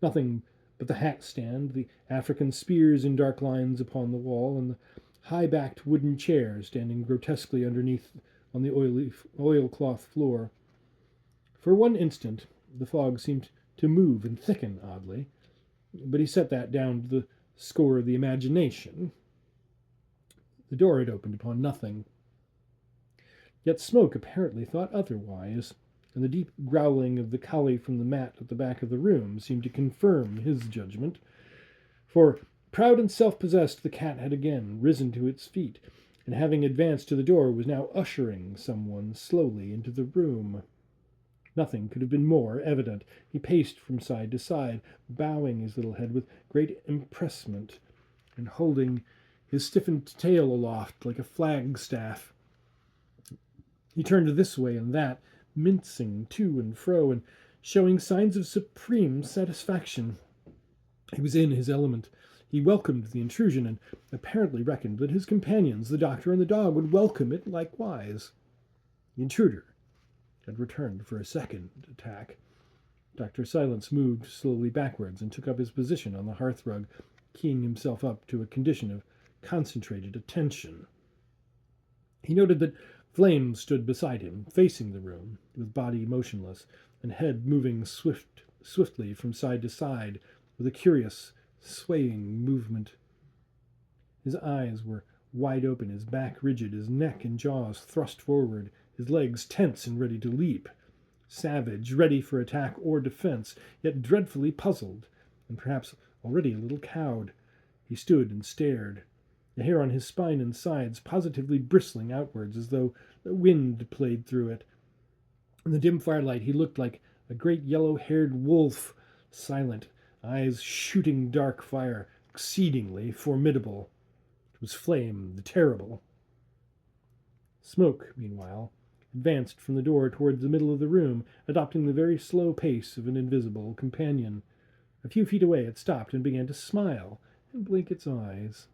Nothing but the hat stand, the African spears in dark lines upon the wall, and the high-backed wooden chair standing grotesquely underneath on the oilcloth floor. For one instant the fog seemed to move and thicken oddly, but he set that down to the score of the imagination. The door had opened upon nothing. Yet Smoke apparently thought otherwise, and the deep growling of the collie from the mat at the back of the room seemed to confirm his judgment. For, proud and self-possessed, the cat had again risen to its feet, and having advanced to the door was now ushering someone slowly into the room. Nothing could have been more evident. He paced from side to side, bowing his little head with great empressement, and holding his stiffened tail aloft like a flagstaff. He turned this way and that, mincing to and fro, and showing signs of supreme satisfaction. He was in his element. He welcomed the intrusion, and apparently reckoned that his companions, the doctor and the dog, would welcome it likewise. The intruder had returned for a second attack. Dr. Silence moved slowly backwards and took up his position on the hearthrug, keying himself up to a condition of concentrated attention. He noted that Flame stood beside him, facing the room, with body motionless, and head moving swiftly from side to side, with a curious, swaying movement. His eyes were wide open, his back rigid, his neck and jaws thrust forward, his legs tense and ready to leap. Savage, ready for attack or defense, yet dreadfully puzzled, and perhaps already a little cowed. He stood and stared, the hair on his spine and sides positively bristling outwards as though the wind played through it. In the dim firelight he looked like a great yellow-haired wolf, silent, eyes shooting dark fire, exceedingly formidable. It was Flame, the Terrible. Smoke, meanwhile, advanced from the door toward the middle of the room, adopting the very slow pace of an invisible companion. A few feet away it stopped and began to smile and blink its eyes.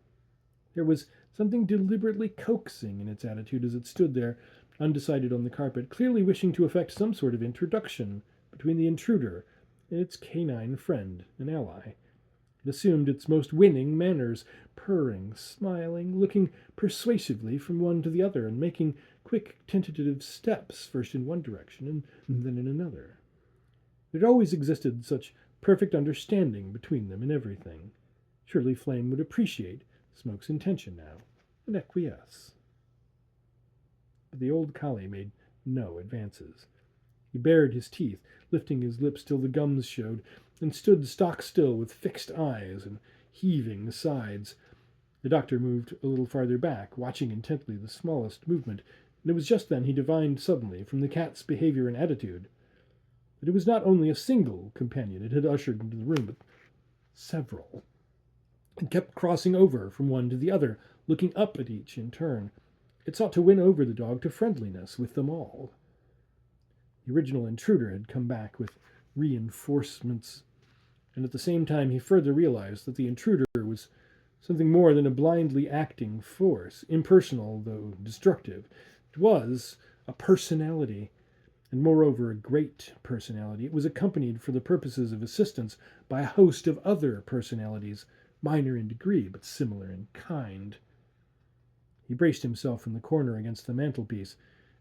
There was something deliberately coaxing in its attitude as it stood there, undecided on the carpet, clearly wishing to effect some sort of introduction between the intruder and its canine friend and ally. It assumed its most winning manners, purring, smiling, looking persuasively from one to the other, and making quick, tentative steps, first in one direction and then in another. There had always existed such perfect understanding between them in everything. Surely Flame would appreciate Smoke's intention now, and acquiesce. But the old collie made no advances. He bared his teeth, lifting his lips till the gums showed, and stood stock still with fixed eyes and heaving sides. The doctor moved a little farther back, watching intently the smallest movement, and it was just then he divined suddenly, from the cat's behavior and attitude, that it was not only a single companion it had ushered into the room, but several, and kept crossing over from one to the other, looking up at each in turn. It sought to win over the dog to friendliness with them all. The original intruder had come back with reinforcements, and at the same time he further realized that the intruder was something more than a blindly acting force, impersonal though destructive. It was a personality, and moreover a great personality. It was accompanied for the purposes of assistance by a host of other personalities, minor in degree but similar in kind. He braced himself in the corner against the mantelpiece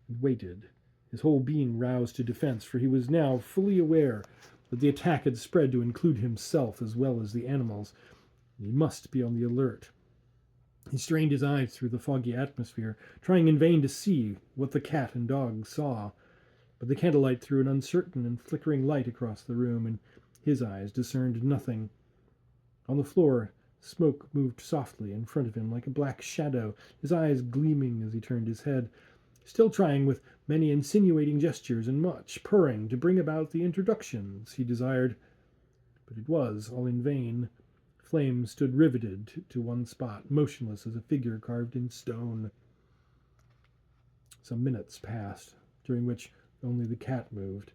and waited, his whole being roused to defense, for he was now fully aware that the attack had spread to include himself as well as the animals, and he must be on the alert. He strained his eyes through the foggy atmosphere, trying in vain to see what the cat and dog saw, but the candlelight threw an uncertain and flickering light across the room, and his eyes discerned nothing. On the floor, smoke moved softly in front of him like a black shadow, his eyes gleaming as he turned his head, still trying with many insinuating gestures and much purring to bring about the introductions he desired. But it was all in vain. Flame stood riveted to one spot, motionless as a figure carved in stone. Some minutes passed, during which only the cat moved,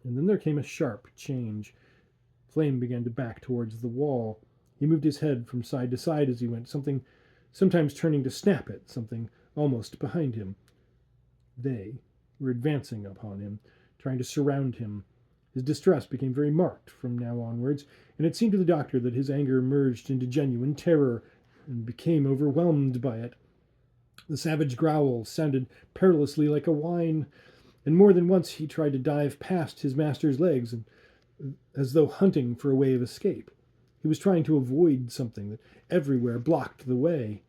and then there came a sharp change. Flame began to back towards the wall. He moved his head from side to side as he went, sometimes turning to snap at something almost behind him. They were advancing upon him, trying to surround him. His distress became very marked from now onwards, and it seemed to the doctor that his anger merged into genuine terror and became overwhelmed by it. The savage growl sounded perilously like a whine, and more than once he tried to dive past his master's legs, as though hunting for a way of escape. He was trying to avoid something that everywhere blocked the way.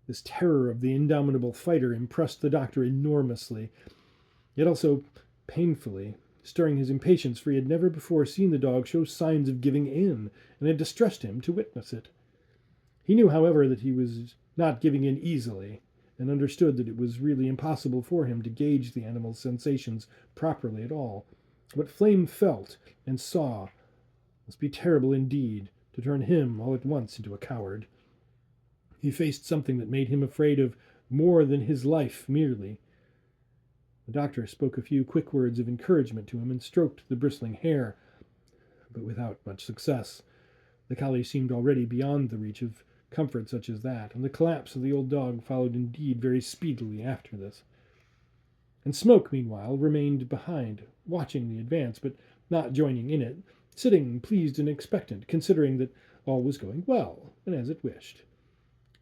This terror of the indomitable fighter impressed the doctor enormously, yet also painfully, stirring his impatience, for he had never before seen the dog show signs of giving in, and it distressed him to witness it. He knew, however, that he was not giving in easily, and understood that it was really impossible for him to gauge the animal's sensations properly at all. What Flame felt and saw must be terrible indeed to turn him all at once into a coward. He faced something that made him afraid of more than his life merely. The doctor spoke a few quick words of encouragement to him and stroked the bristling hair, but without much success. The collie seemed already beyond the reach of comfort such as that, and the collapse of the old dog followed indeed very speedily after this. And Smoke, meanwhile, remained behind, watching the advance, but not joining in it, sitting pleased and expectant, considering that all was going well, and as it wished.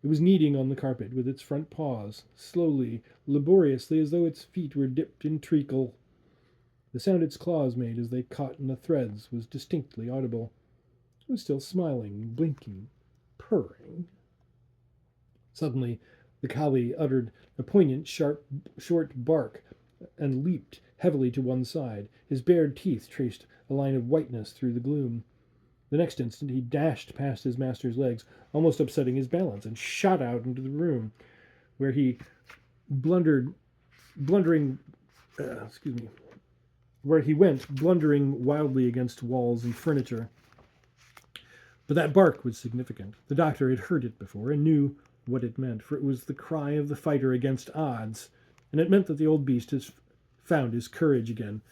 It was kneading on the carpet with its front paws, slowly, laboriously, as though its feet were dipped in treacle. The sound its claws made as they caught in the threads was distinctly audible. It was still smiling, blinking, purring. Suddenly, the collie uttered a poignant, sharp, short bark and leaped heavily to one side. His bared teeth traced a line of whiteness through the gloom. The next instant he dashed past his master's legs, almost upsetting his balance, and shot out into the room, where he where he went blundering wildly against walls and furniture. But that bark was significant. The doctor had heard it before and knew what it meant, for it was the cry of the fighter against odds, and it meant that the old beast has found his courage again.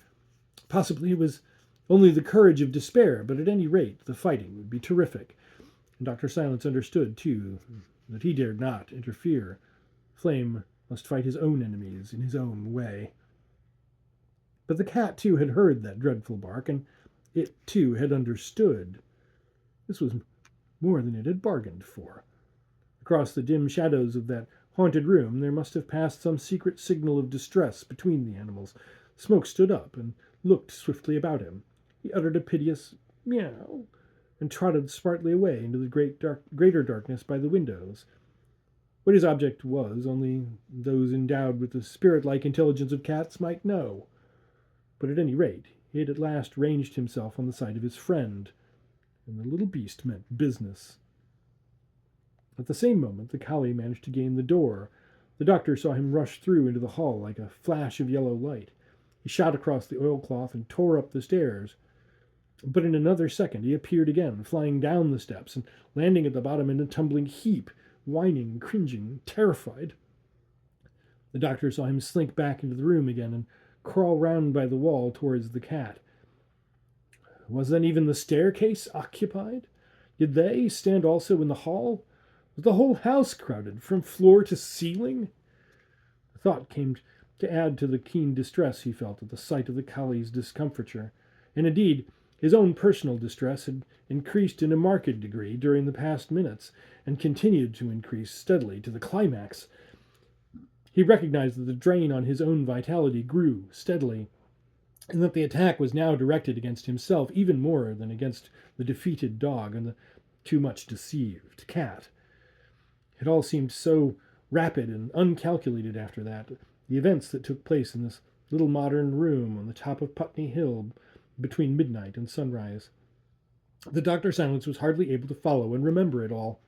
Possibly it was only the courage of despair, but at any rate the fighting would be terrific. And Dr. Silence understood, too, that he dared not interfere. Flame must fight his own enemies in his own way. But the cat, too, had heard that dreadful bark, and it, too, had understood. This was more than it had bargained for. Across the dim shadows of that haunted room there must have passed some secret signal of distress between the animals. Smoke stood up and looked swiftly about him. He uttered a piteous meow and trotted smartly away into the greater darkness by the windows. What his object was, only those endowed with the spirit-like intelligence of cats might know. But at any rate, he had at last ranged himself on the side of his friend, and the little beast meant business. At the same moment, the collie managed to gain the door. The doctor saw him rush through into the hall like a flash of yellow light. He shot across the oilcloth and tore up the stairs. But in another second he appeared again, flying down the steps and landing at the bottom in a tumbling heap, whining, cringing, terrified. The doctor saw him slink back into the room again and crawl round by the wall towards the cat. Was then even the staircase occupied? Did they stand also in the hall? Was the whole house crowded from floor to ceiling? The thought came to add to the keen distress he felt at the sight of the collie's discomfiture. And indeed, his own personal distress had increased in a marked degree during the past minutes, and continued to increase steadily to the climax. He recognized that the drain on his own vitality grew steadily, and that the attack was now directed against himself even more than against the defeated dog and the too much deceived cat. It all seemed so rapid and uncalculated after that. The events that took place in this little modern room on the top of Putney Hill between midnight and sunrise. The Dr. Silence was hardly able to follow and remember it all.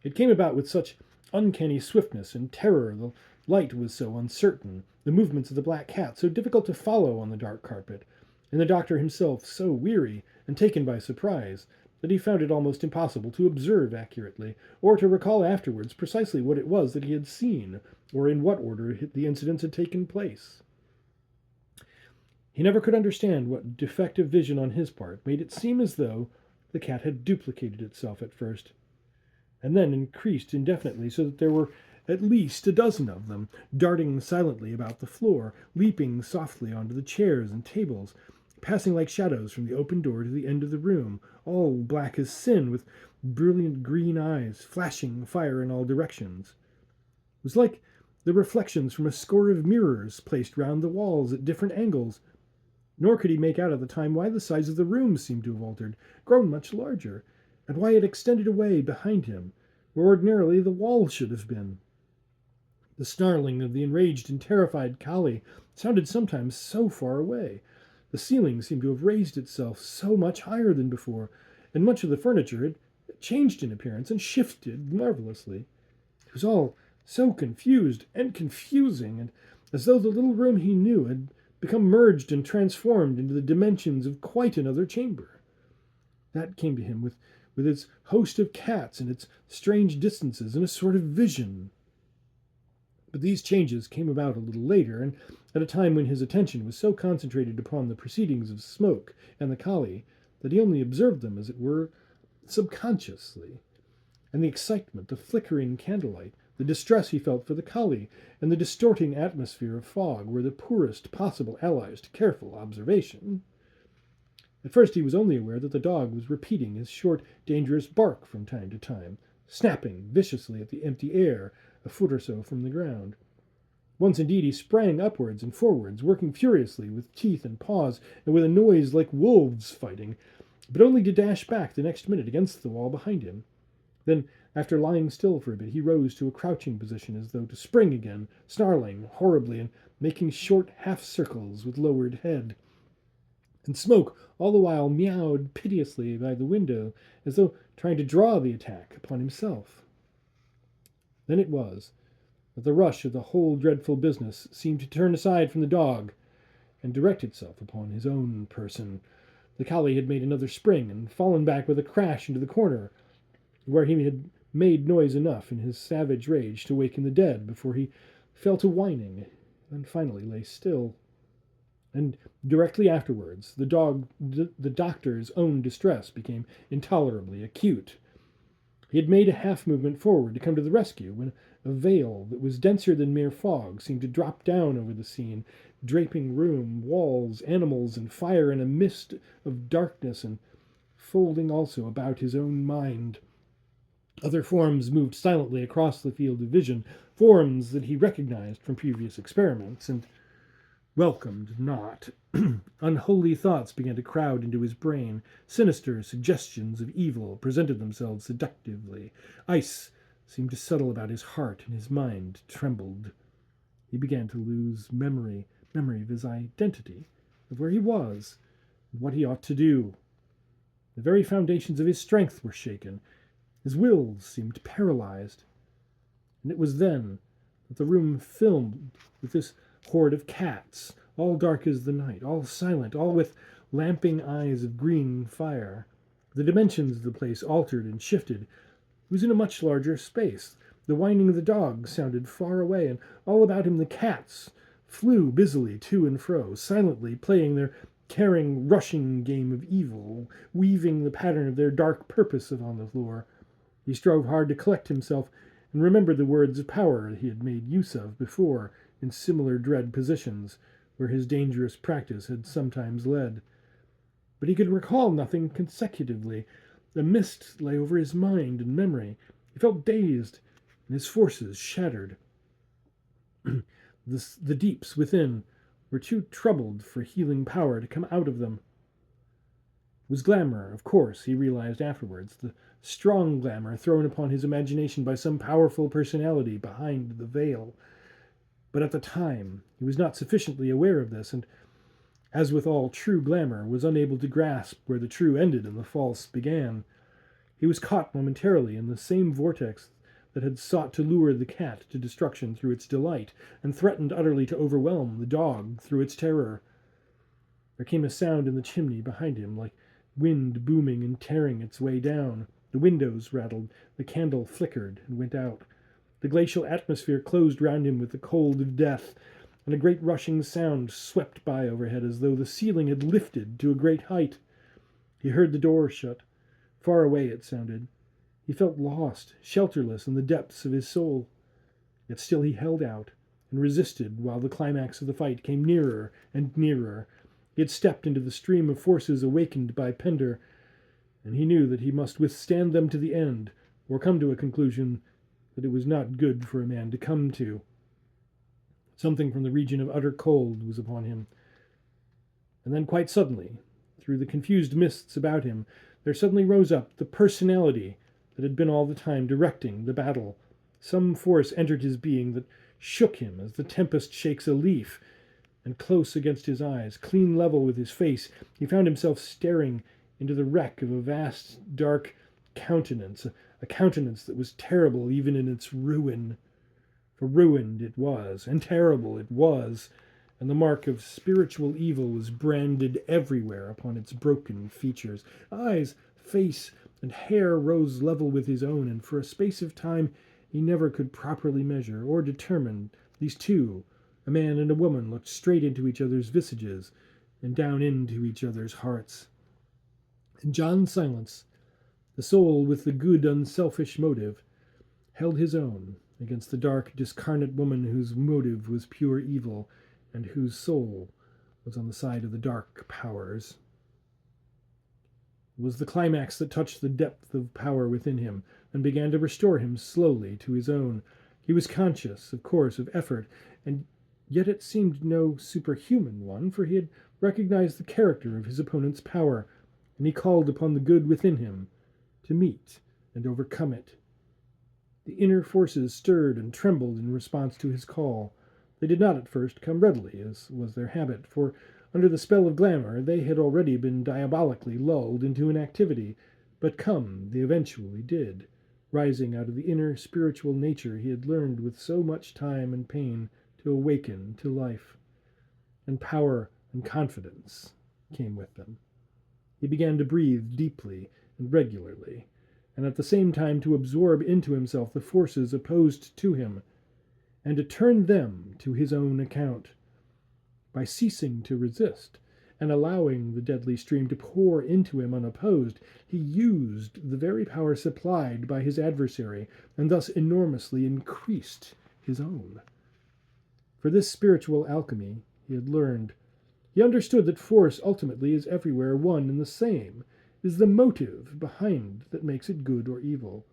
It came about with such uncanny swiftness and terror, the light was so uncertain, the movements of the black cat so difficult to follow on the dark carpet, and the doctor himself so weary and taken by surprise, that he found it almost impossible to observe accurately, or to recall afterwards precisely what it was that he had seen, or in what order the incidents had taken place. He never could understand what defective vision on his part made it seem as though the cat had duplicated itself at first, and then increased indefinitely, so that there were at least a dozen of them, darting silently about the floor, leaping softly onto the chairs and tables, passing like shadows from the open door to the end of the room, all black as sin, with brilliant green eyes, flashing fire in all directions. It was like the reflections from a score of mirrors placed round the walls at different angles. Nor could he make out at the time why the size of the room seemed to have altered, grown much larger, and why it extended away behind him, where ordinarily the wall should have been. The snarling of the enraged and terrified collie sounded sometimes so far away. The ceiling seemed to have raised itself so much higher than before, and much of the furniture had changed in appearance and shifted marvelously. It was all so confused and confusing, and as though the little room he knew had become merged and transformed into the dimensions of quite another chamber. That came to him with its host of cats and its strange distances and a sort of vision. But these changes came about a little later, and at a time when his attention was so concentrated upon the proceedings of Smoke and the collie that he only observed them, as it were, subconsciously. And the excitement, the flickering candlelight, the distress he felt for the collie, and the distorting atmosphere of fog were the poorest possible allies to careful observation. At first he was only aware that the dog was repeating his short, dangerous bark from time to time, snapping viciously at the empty air a foot or so from the ground. Once indeed he sprang upwards and forwards, working furiously with teeth and paws, and with a noise like wolves fighting, but only to dash back the next minute against the wall behind him. Then, after lying still for a bit, he rose to a crouching position as though to spring again, snarling horribly and making short half-circles with lowered head. And Smoke all the while meowed piteously by the window, as though trying to draw the attack upon himself. Then it was that the rush of the whole dreadful business seemed to turn aside from the dog and direct itself upon his own person. The collie had made another spring and fallen back with a crash into the corner, where he had made noise enough in his savage rage to waken the dead before he fell to whining, and finally lay still. And directly afterwards, the doctor's own distress became intolerably acute. He had made a half-movement forward to come to the rescue, when a veil that was denser than mere fog seemed to drop down over the scene, draping room, walls, animals, and fire in a mist of darkness, and folding also about his own mind. Other forms moved silently across the field of vision, forms that he recognized from previous experiments, and welcomed not. Unholy thoughts began to crowd into his brain. Sinister suggestions of evil presented themselves seductively. Ice seemed to settle about his heart, and his mind trembled. He began to lose memory of his identity, of where he was, and what he ought to do. The very foundations of his strength were shaken. His will seemed paralyzed. And it was then that the room filled with this horde of cats, all dark as the night, all silent, all with lamping eyes of green fire. The dimensions of the place altered and shifted. It was in a much larger space. The whining of the dog sounded far away, and all about him the cats flew busily to and fro, silently playing their tearing, rushing game of evil, weaving the pattern of their dark purpose upon the floor. He strove hard to collect himself, and remembered the words of power he had made use of before, in similar dread positions, where his dangerous practice had sometimes led. But he could recall nothing consecutively. A mist lay over his mind and memory. He felt dazed, and his forces shattered. The deeps within were too troubled for healing power to come out of them. It was glamour, of course, he realized afterwards, the strong glamour thrown upon his imagination by some powerful personality behind the veil. But at the time, he was not sufficiently aware of this, and, as with all true glamour, was unable to grasp where the true ended and the false began. He was caught momentarily in the same vortex that had sought to lure the cat to destruction through its delight, and threatened utterly to overwhelm the dog through its terror. There came a sound in the chimney behind him, like wind booming and tearing its way down. The windows rattled, the candle flickered and went out. The glacial atmosphere closed round him with the cold of death, and a great rushing sound swept by overhead as though the ceiling had lifted to a great height. He heard the door shut. Far away it sounded. He felt lost, shelterless in the depths of his soul. Yet still he held out and resisted while the climax of the fight came nearer and nearer. He had stepped into the stream of forces awakened by Pender, and he knew that he must withstand them to the end, or come to a conclusion that it was not good for a man to come to. Something from the region of utter cold was upon him. And then quite suddenly, through the confused mists about him, there suddenly rose up the personality that had been all the time directing the battle. Some force entered his being that shook him as the tempest shakes a leaf, and close against his eyes, clean level with his face, he found himself staring into the wreck of a vast, dark countenance, a countenance that was terrible even in its ruin. For ruined it was, and terrible it was, and the mark of spiritual evil was branded everywhere upon its broken features. Eyes, face, and hair rose level with his own, and for a space of time he never could properly measure or determine. These two, a man and a woman, looked straight into each other's visages and down into each other's hearts. And John Silence, the soul with the good, unselfish motive, held his own against the dark, discarnate woman whose motive was pure evil and whose soul was on the side of the dark powers. It was the climax that touched the depth of power within him and began to restore him slowly to his own. He was conscious, of course, of effort, and yet it seemed no superhuman one, for he had recognized the character of his opponent's power, and he called upon the good within him to meet and overcome it. The inner forces stirred and trembled in response to his call. They did not at first come readily, as was their habit, for under the spell of glamour they had already been diabolically lulled into inactivity, but come they eventually did, rising out of the inner spiritual nature he had learned with so much time and pain to awaken to life. And power and confidence came with them. He began to breathe deeply and regularly, and at the same time to absorb into himself the forces opposed to him, and to turn them to his own account. By ceasing to resist, and allowing the deadly stream to pour into him unopposed, he used the very power supplied by his adversary, and thus enormously increased his own. For this spiritual alchemy he had learned. He understood that force ultimately is everywhere one and the same, is the motive behind that makes it good or evil,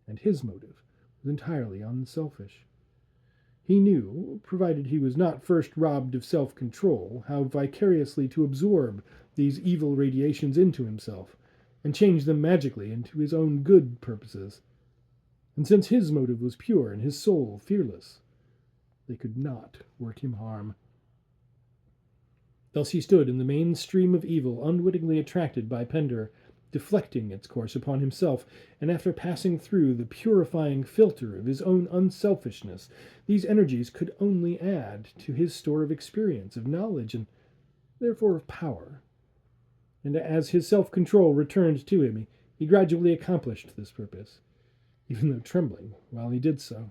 and his motive was entirely unselfish. He knew, provided he was not first robbed of self-control, how vicariously to absorb these evil radiations into himself, and change them magically into his own good purposes. And since his motive was pure and his soul fearless, they could not work him harm. Thus he stood in the main stream of evil, unwittingly attracted by Pender, deflecting its course upon himself, and after passing through the purifying filter of his own unselfishness, these energies could only add to his store of experience, of knowledge, and therefore of power. And as his self-control returned to him, he gradually accomplished this purpose, even though trembling while he did so.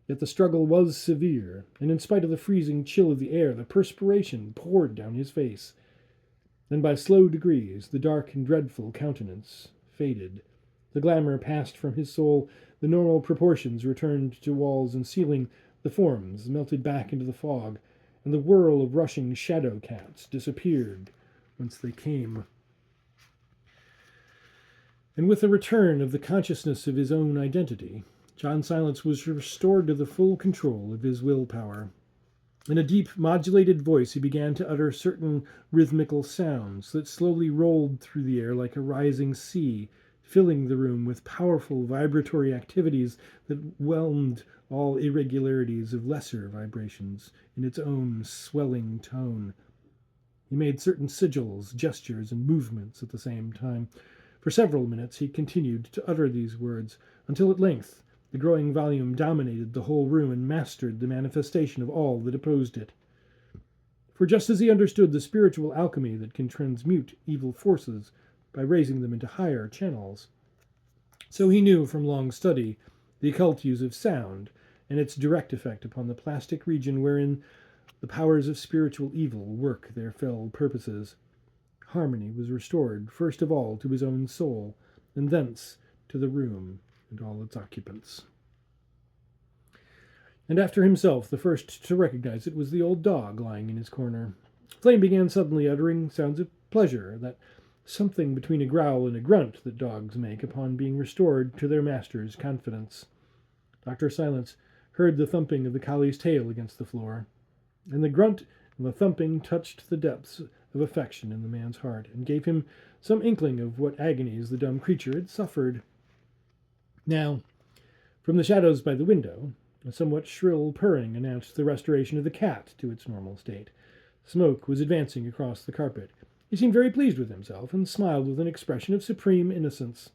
Yet the struggle was severe, and in spite of the freezing chill of the air, the perspiration poured down his face. Then by slow degrees the dark and dreadful countenance faded. The glamour passed from his soul, the normal proportions returned to walls and ceiling, The forms melted back into the fog, and the whirl of rushing shadow cats disappeared whence they came. And with the return of the consciousness of his own identity, John Silence was restored to the full control of his willpower. In a deep, modulated voice, he began to utter certain rhythmical sounds that slowly rolled through the air like a rising sea, filling the room with powerful vibratory activities that whelmed all irregularities of lesser vibrations in its own swelling tone. He made certain sigils, gestures, and movements at the same time. For several minutes he continued to utter these words, until at length the growing volume dominated the whole room and mastered the manifestation of all that opposed it. For just as he understood the spiritual alchemy that can transmute evil forces by raising them into higher channels, so he knew from long study the occult use of sound and its direct effect upon the plastic region wherein the powers of spiritual evil work their fell purposes. Harmony was restored, first of all, to his own soul, and thence to the room and all its occupants. And after himself, the first to recognize it was the old dog lying in his corner. Flame began suddenly uttering sounds of pleasure, that something between a growl and a grunt that dogs make upon being restored to their master's confidence. Dr. Silence heard the thumping of the collie's tail against the floor, and the grunt and the thumping touched the depths of affection in the man's heart, and gave him some inkling of what agonies the dumb creature had suffered. Now, from the shadows by the window, a somewhat shrill purring announced the restoration of the cat to its normal state. Smoke was advancing across the carpet. He seemed very pleased with himself, and smiled with an expression of supreme innocence.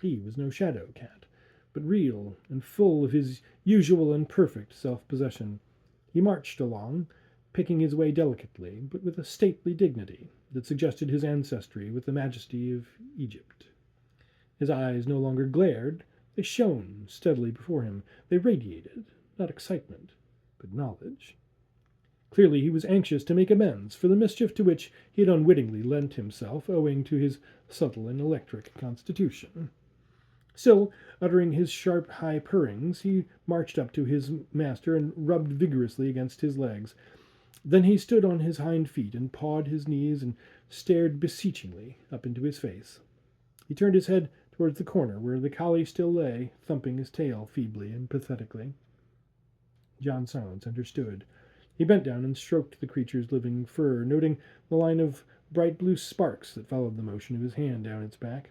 He was no shadow cat, but real and full of his usual and perfect self-possession. He marched along, picking his way delicately, but with a stately dignity that suggested his ancestry with the majesty of Egypt. His eyes no longer glared. They shone steadily before him. They radiated, not excitement, but knowledge. Clearly he was anxious to make amends for the mischief to which he had unwittingly lent himself, owing to his subtle and electric constitution. Still, uttering his sharp, high purrings, he marched up to his master and rubbed vigorously against his legs. Then he stood on his hind feet and pawed his knees and stared beseechingly up into his face. He turned his head towards the corner where the collie still lay, thumping his tail feebly and pathetically. John Silence understood. He bent down and stroked the creature's living fur, noting the line of bright blue sparks that followed the motion of his hand down its back.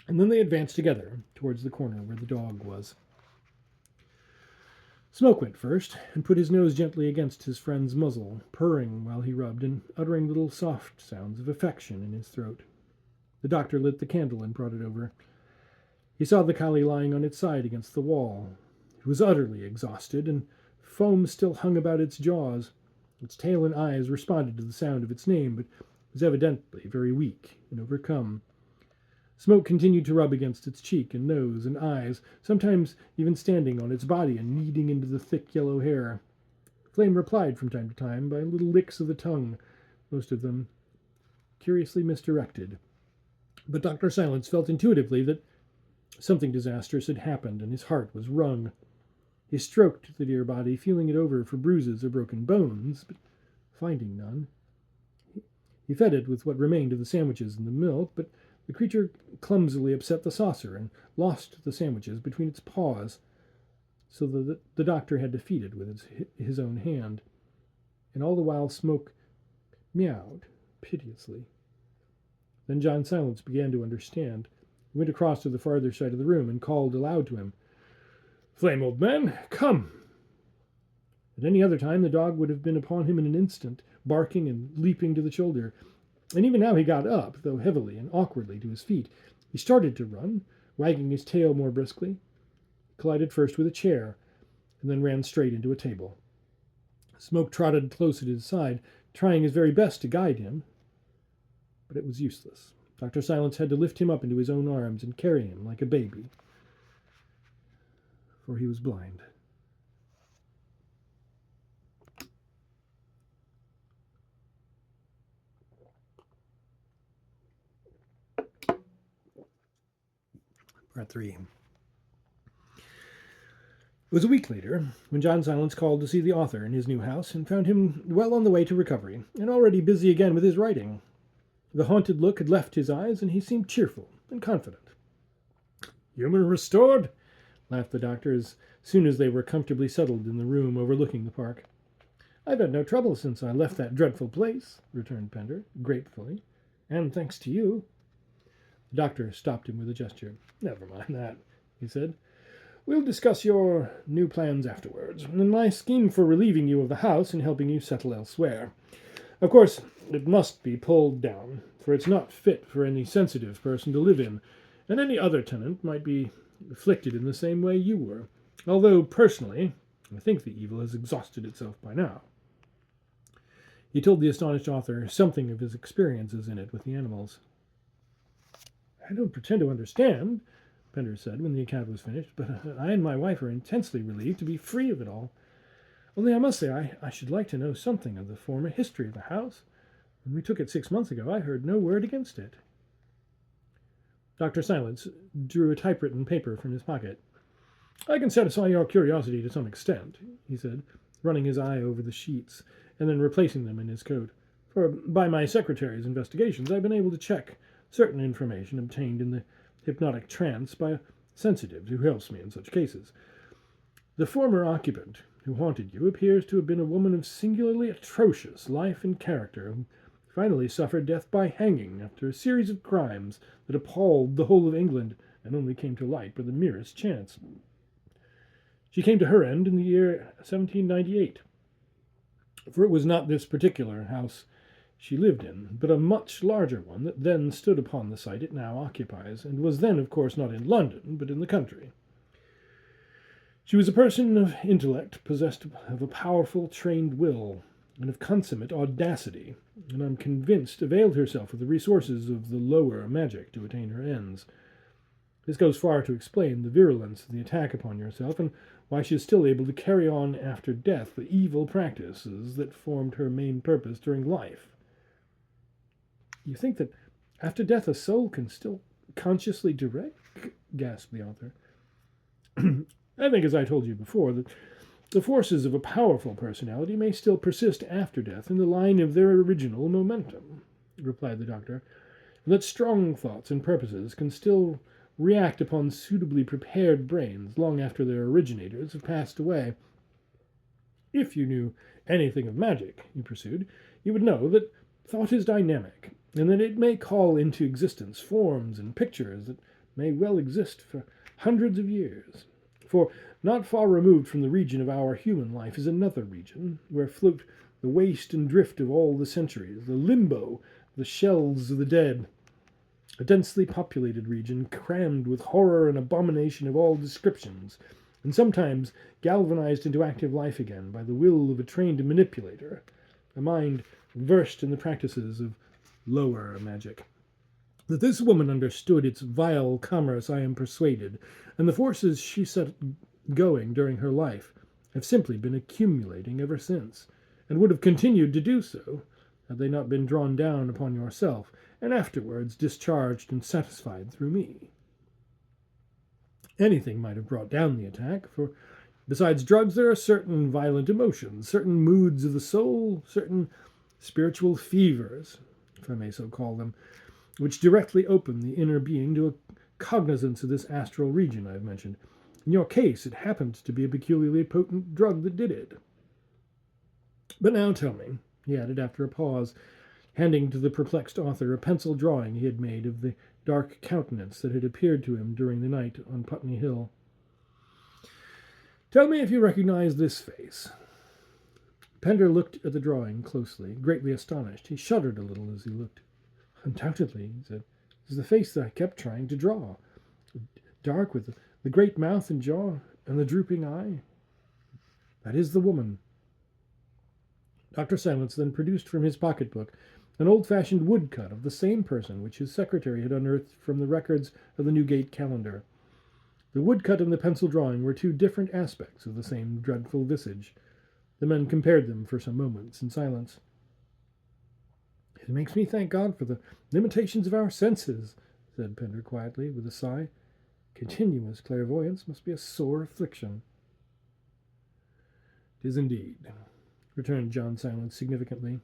And then they advanced together towards the corner where the dog was. Smoke went first, and put his nose gently against his friend's muzzle, purring while he rubbed, and uttering little soft sounds of affection in his throat. The doctor lit the candle and brought it over. He saw the collie lying on its side against the wall. It was utterly exhausted, and foam still hung about its jaws. Its tail and eyes responded to the sound of its name, but was evidently very weak and overcome. Smoke continued to rub against its cheek and nose and eyes, sometimes even standing on its body and kneading into the thick yellow hair. Flame replied from time to time by little licks of the tongue, most of them curiously misdirected. But Dr. Silence felt intuitively that something disastrous had happened, and his heart was wrung. He stroked the dear body, feeling it over for bruises or broken bones, but finding none. He fed it with what remained of the sandwiches and the milk, but the creature clumsily upset the saucer and lost the sandwiches between its paws, so that the doctor had to feed it with his own hand. And all the while Smoke meowed piteously. Then John Silence began to understand. He went across to the farther side of the room and called aloud to him. "Flame, old man, come!" At any other time the dog would have been upon him in an instant, barking and leaping to the shoulder. And even now he got up, though heavily and awkwardly, to his feet. He started to run, wagging his tail more briskly. He collided first with a chair, and then ran straight into a table. Smoke trotted close at his side, trying his very best to guide him. But it was useless. Dr. Silence had to lift him up into his own arms and carry him like a baby, for he was blind. Part 3. It was a week later when John Silence called to see the author in his new house and found him well on the way to recovery and already busy again with his writing. The haunted look had left his eyes and he seemed cheerful and confident. "Humor restored?" laughed the doctor as soon as they were comfortably settled in the room overlooking the park. "I've had no trouble since I left that dreadful place," returned Pender, gratefully, "and thanks to you." The doctor stopped him with a gesture. "Never mind that," he said. "We'll discuss your new plans afterwards, and my scheme for relieving you of the house and helping you settle elsewhere. Of course, it must be pulled down, for it's not fit for any sensitive person to live in, and any other tenant might be afflicted in the same way you were, although, personally, I think the evil has exhausted itself by now." He told the astonished author something of his experiences in it with the animals. "I don't pretend to understand," Pender said when the account was finished, "but I and my wife are intensely relieved to be free of it all. Only I must say I should like to know something of the former history of the house. When we took it 6 months ago, I heard no word against it." Dr. Silence drew a typewritten paper from his pocket. "I can satisfy your curiosity to some extent," he said, running his eye over the sheets and then replacing them in his coat. "For by my secretary's investigations, I've been able to check certain information obtained in the hypnotic trance by a sensitive who helps me in such cases. The former occupant who haunted you appears to have been a woman of singularly atrocious life and character, who finally suffered death by hanging after a series of crimes that appalled the whole of England and only came to light by the merest chance. She came to her end in the year 1798, for it was not this particular house she lived in, but a much larger one that then stood upon the site it now occupies, and was then, of course, not in London, but in the country. She was a person of intellect, possessed of a powerful, trained will, and of consummate audacity, and I'm convinced availed herself of the resources of the lower magic to attain her ends. This goes far to explain the virulence of the attack upon yourself, and why she is still able to carry on after death the evil practices that formed her main purpose during life." "You think that after death a soul can still consciously direct?" gasped the author. "I think, as I told you before, that the forces of a powerful personality may still persist after death in the line of their original momentum," replied the doctor, "and that strong thoughts and purposes can still react upon suitably prepared brains long after their originators have passed away. If you knew anything of magic," he pursued, "you would know that thought is dynamic, and that it may call into existence forms and pictures that may well exist for hundreds of years. For not far removed from the region of our human life is another region, where float the waste and drift of all the centuries, the limbo, the shells of the dead, a densely populated region crammed with horror and abomination of all descriptions, and sometimes galvanized into active life again by the will of a trained manipulator, a mind versed in the practices of lower magic. That this woman understood its vile commerce I am persuaded, and the forces she set going during her life have simply been accumulating ever since, and would have continued to do so, had they not been drawn down upon yourself, and afterwards discharged and satisfied through me. Anything might have brought down the attack, for besides drugs there are certain violent emotions, certain moods of the soul, certain spiritual fevers, if I may so call them, which directly open the inner being to a cognizance of this astral region I have mentioned. In your case, it happened to be a peculiarly potent drug that did it. But now tell me," he added after a pause, handing to the perplexed author a pencil drawing he had made of the dark countenance that had appeared to him during the night on Putney Hill. "Tell me if you recognize this face." Pender looked at the drawing closely, greatly astonished. He shuddered a little as he looked. "Undoubtedly," he said. "It is the face that I kept trying to draw. Dark, with the great mouth and jaw, and the drooping eye. That is the woman." Dr. Silence then produced from his pocketbook an old-fashioned woodcut of the same person which his secretary had unearthed from the records of the Newgate calendar. The woodcut and the pencil drawing were two different aspects of the same dreadful visage. The men compared them for some moments in silence. "It makes me thank God for the limitations of our senses," said Pender quietly, with a sigh. "Continuous clairvoyance must be a sore affliction." 'Tis indeed, returned John Silence significantly.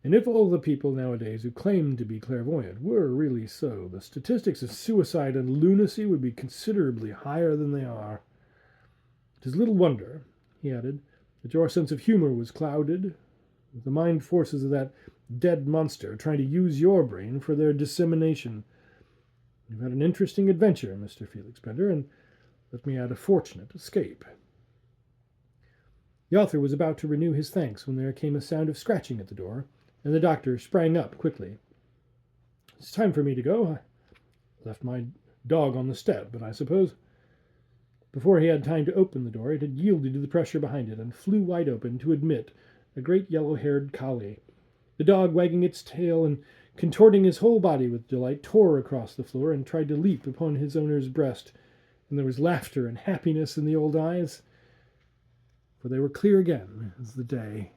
And if all the people nowadays who claim to be clairvoyant were really so, the statistics of suicide and lunacy would be considerably higher than they are. 'Tis little wonder, he added, that your sense of humor was clouded with the mind forces of that dead monster trying to use your brain for their dissemination. You've had an interesting adventure, Mr. Felix Bender, and let me add a fortunate escape. The author was about to renew his thanks when there came a sound of scratching at the door, and the doctor sprang up quickly. It's time for me to go. I left my dog on the step, but I suppose... Before he had time to open the door, it had yielded to the pressure behind it and flew wide open to admit a great yellow-haired collie. The dog, wagging its tail and contorting his whole body with delight, tore across the floor and tried to leap upon his owner's breast, and there was laughter and happiness in the old eyes, for they were clear again as the day.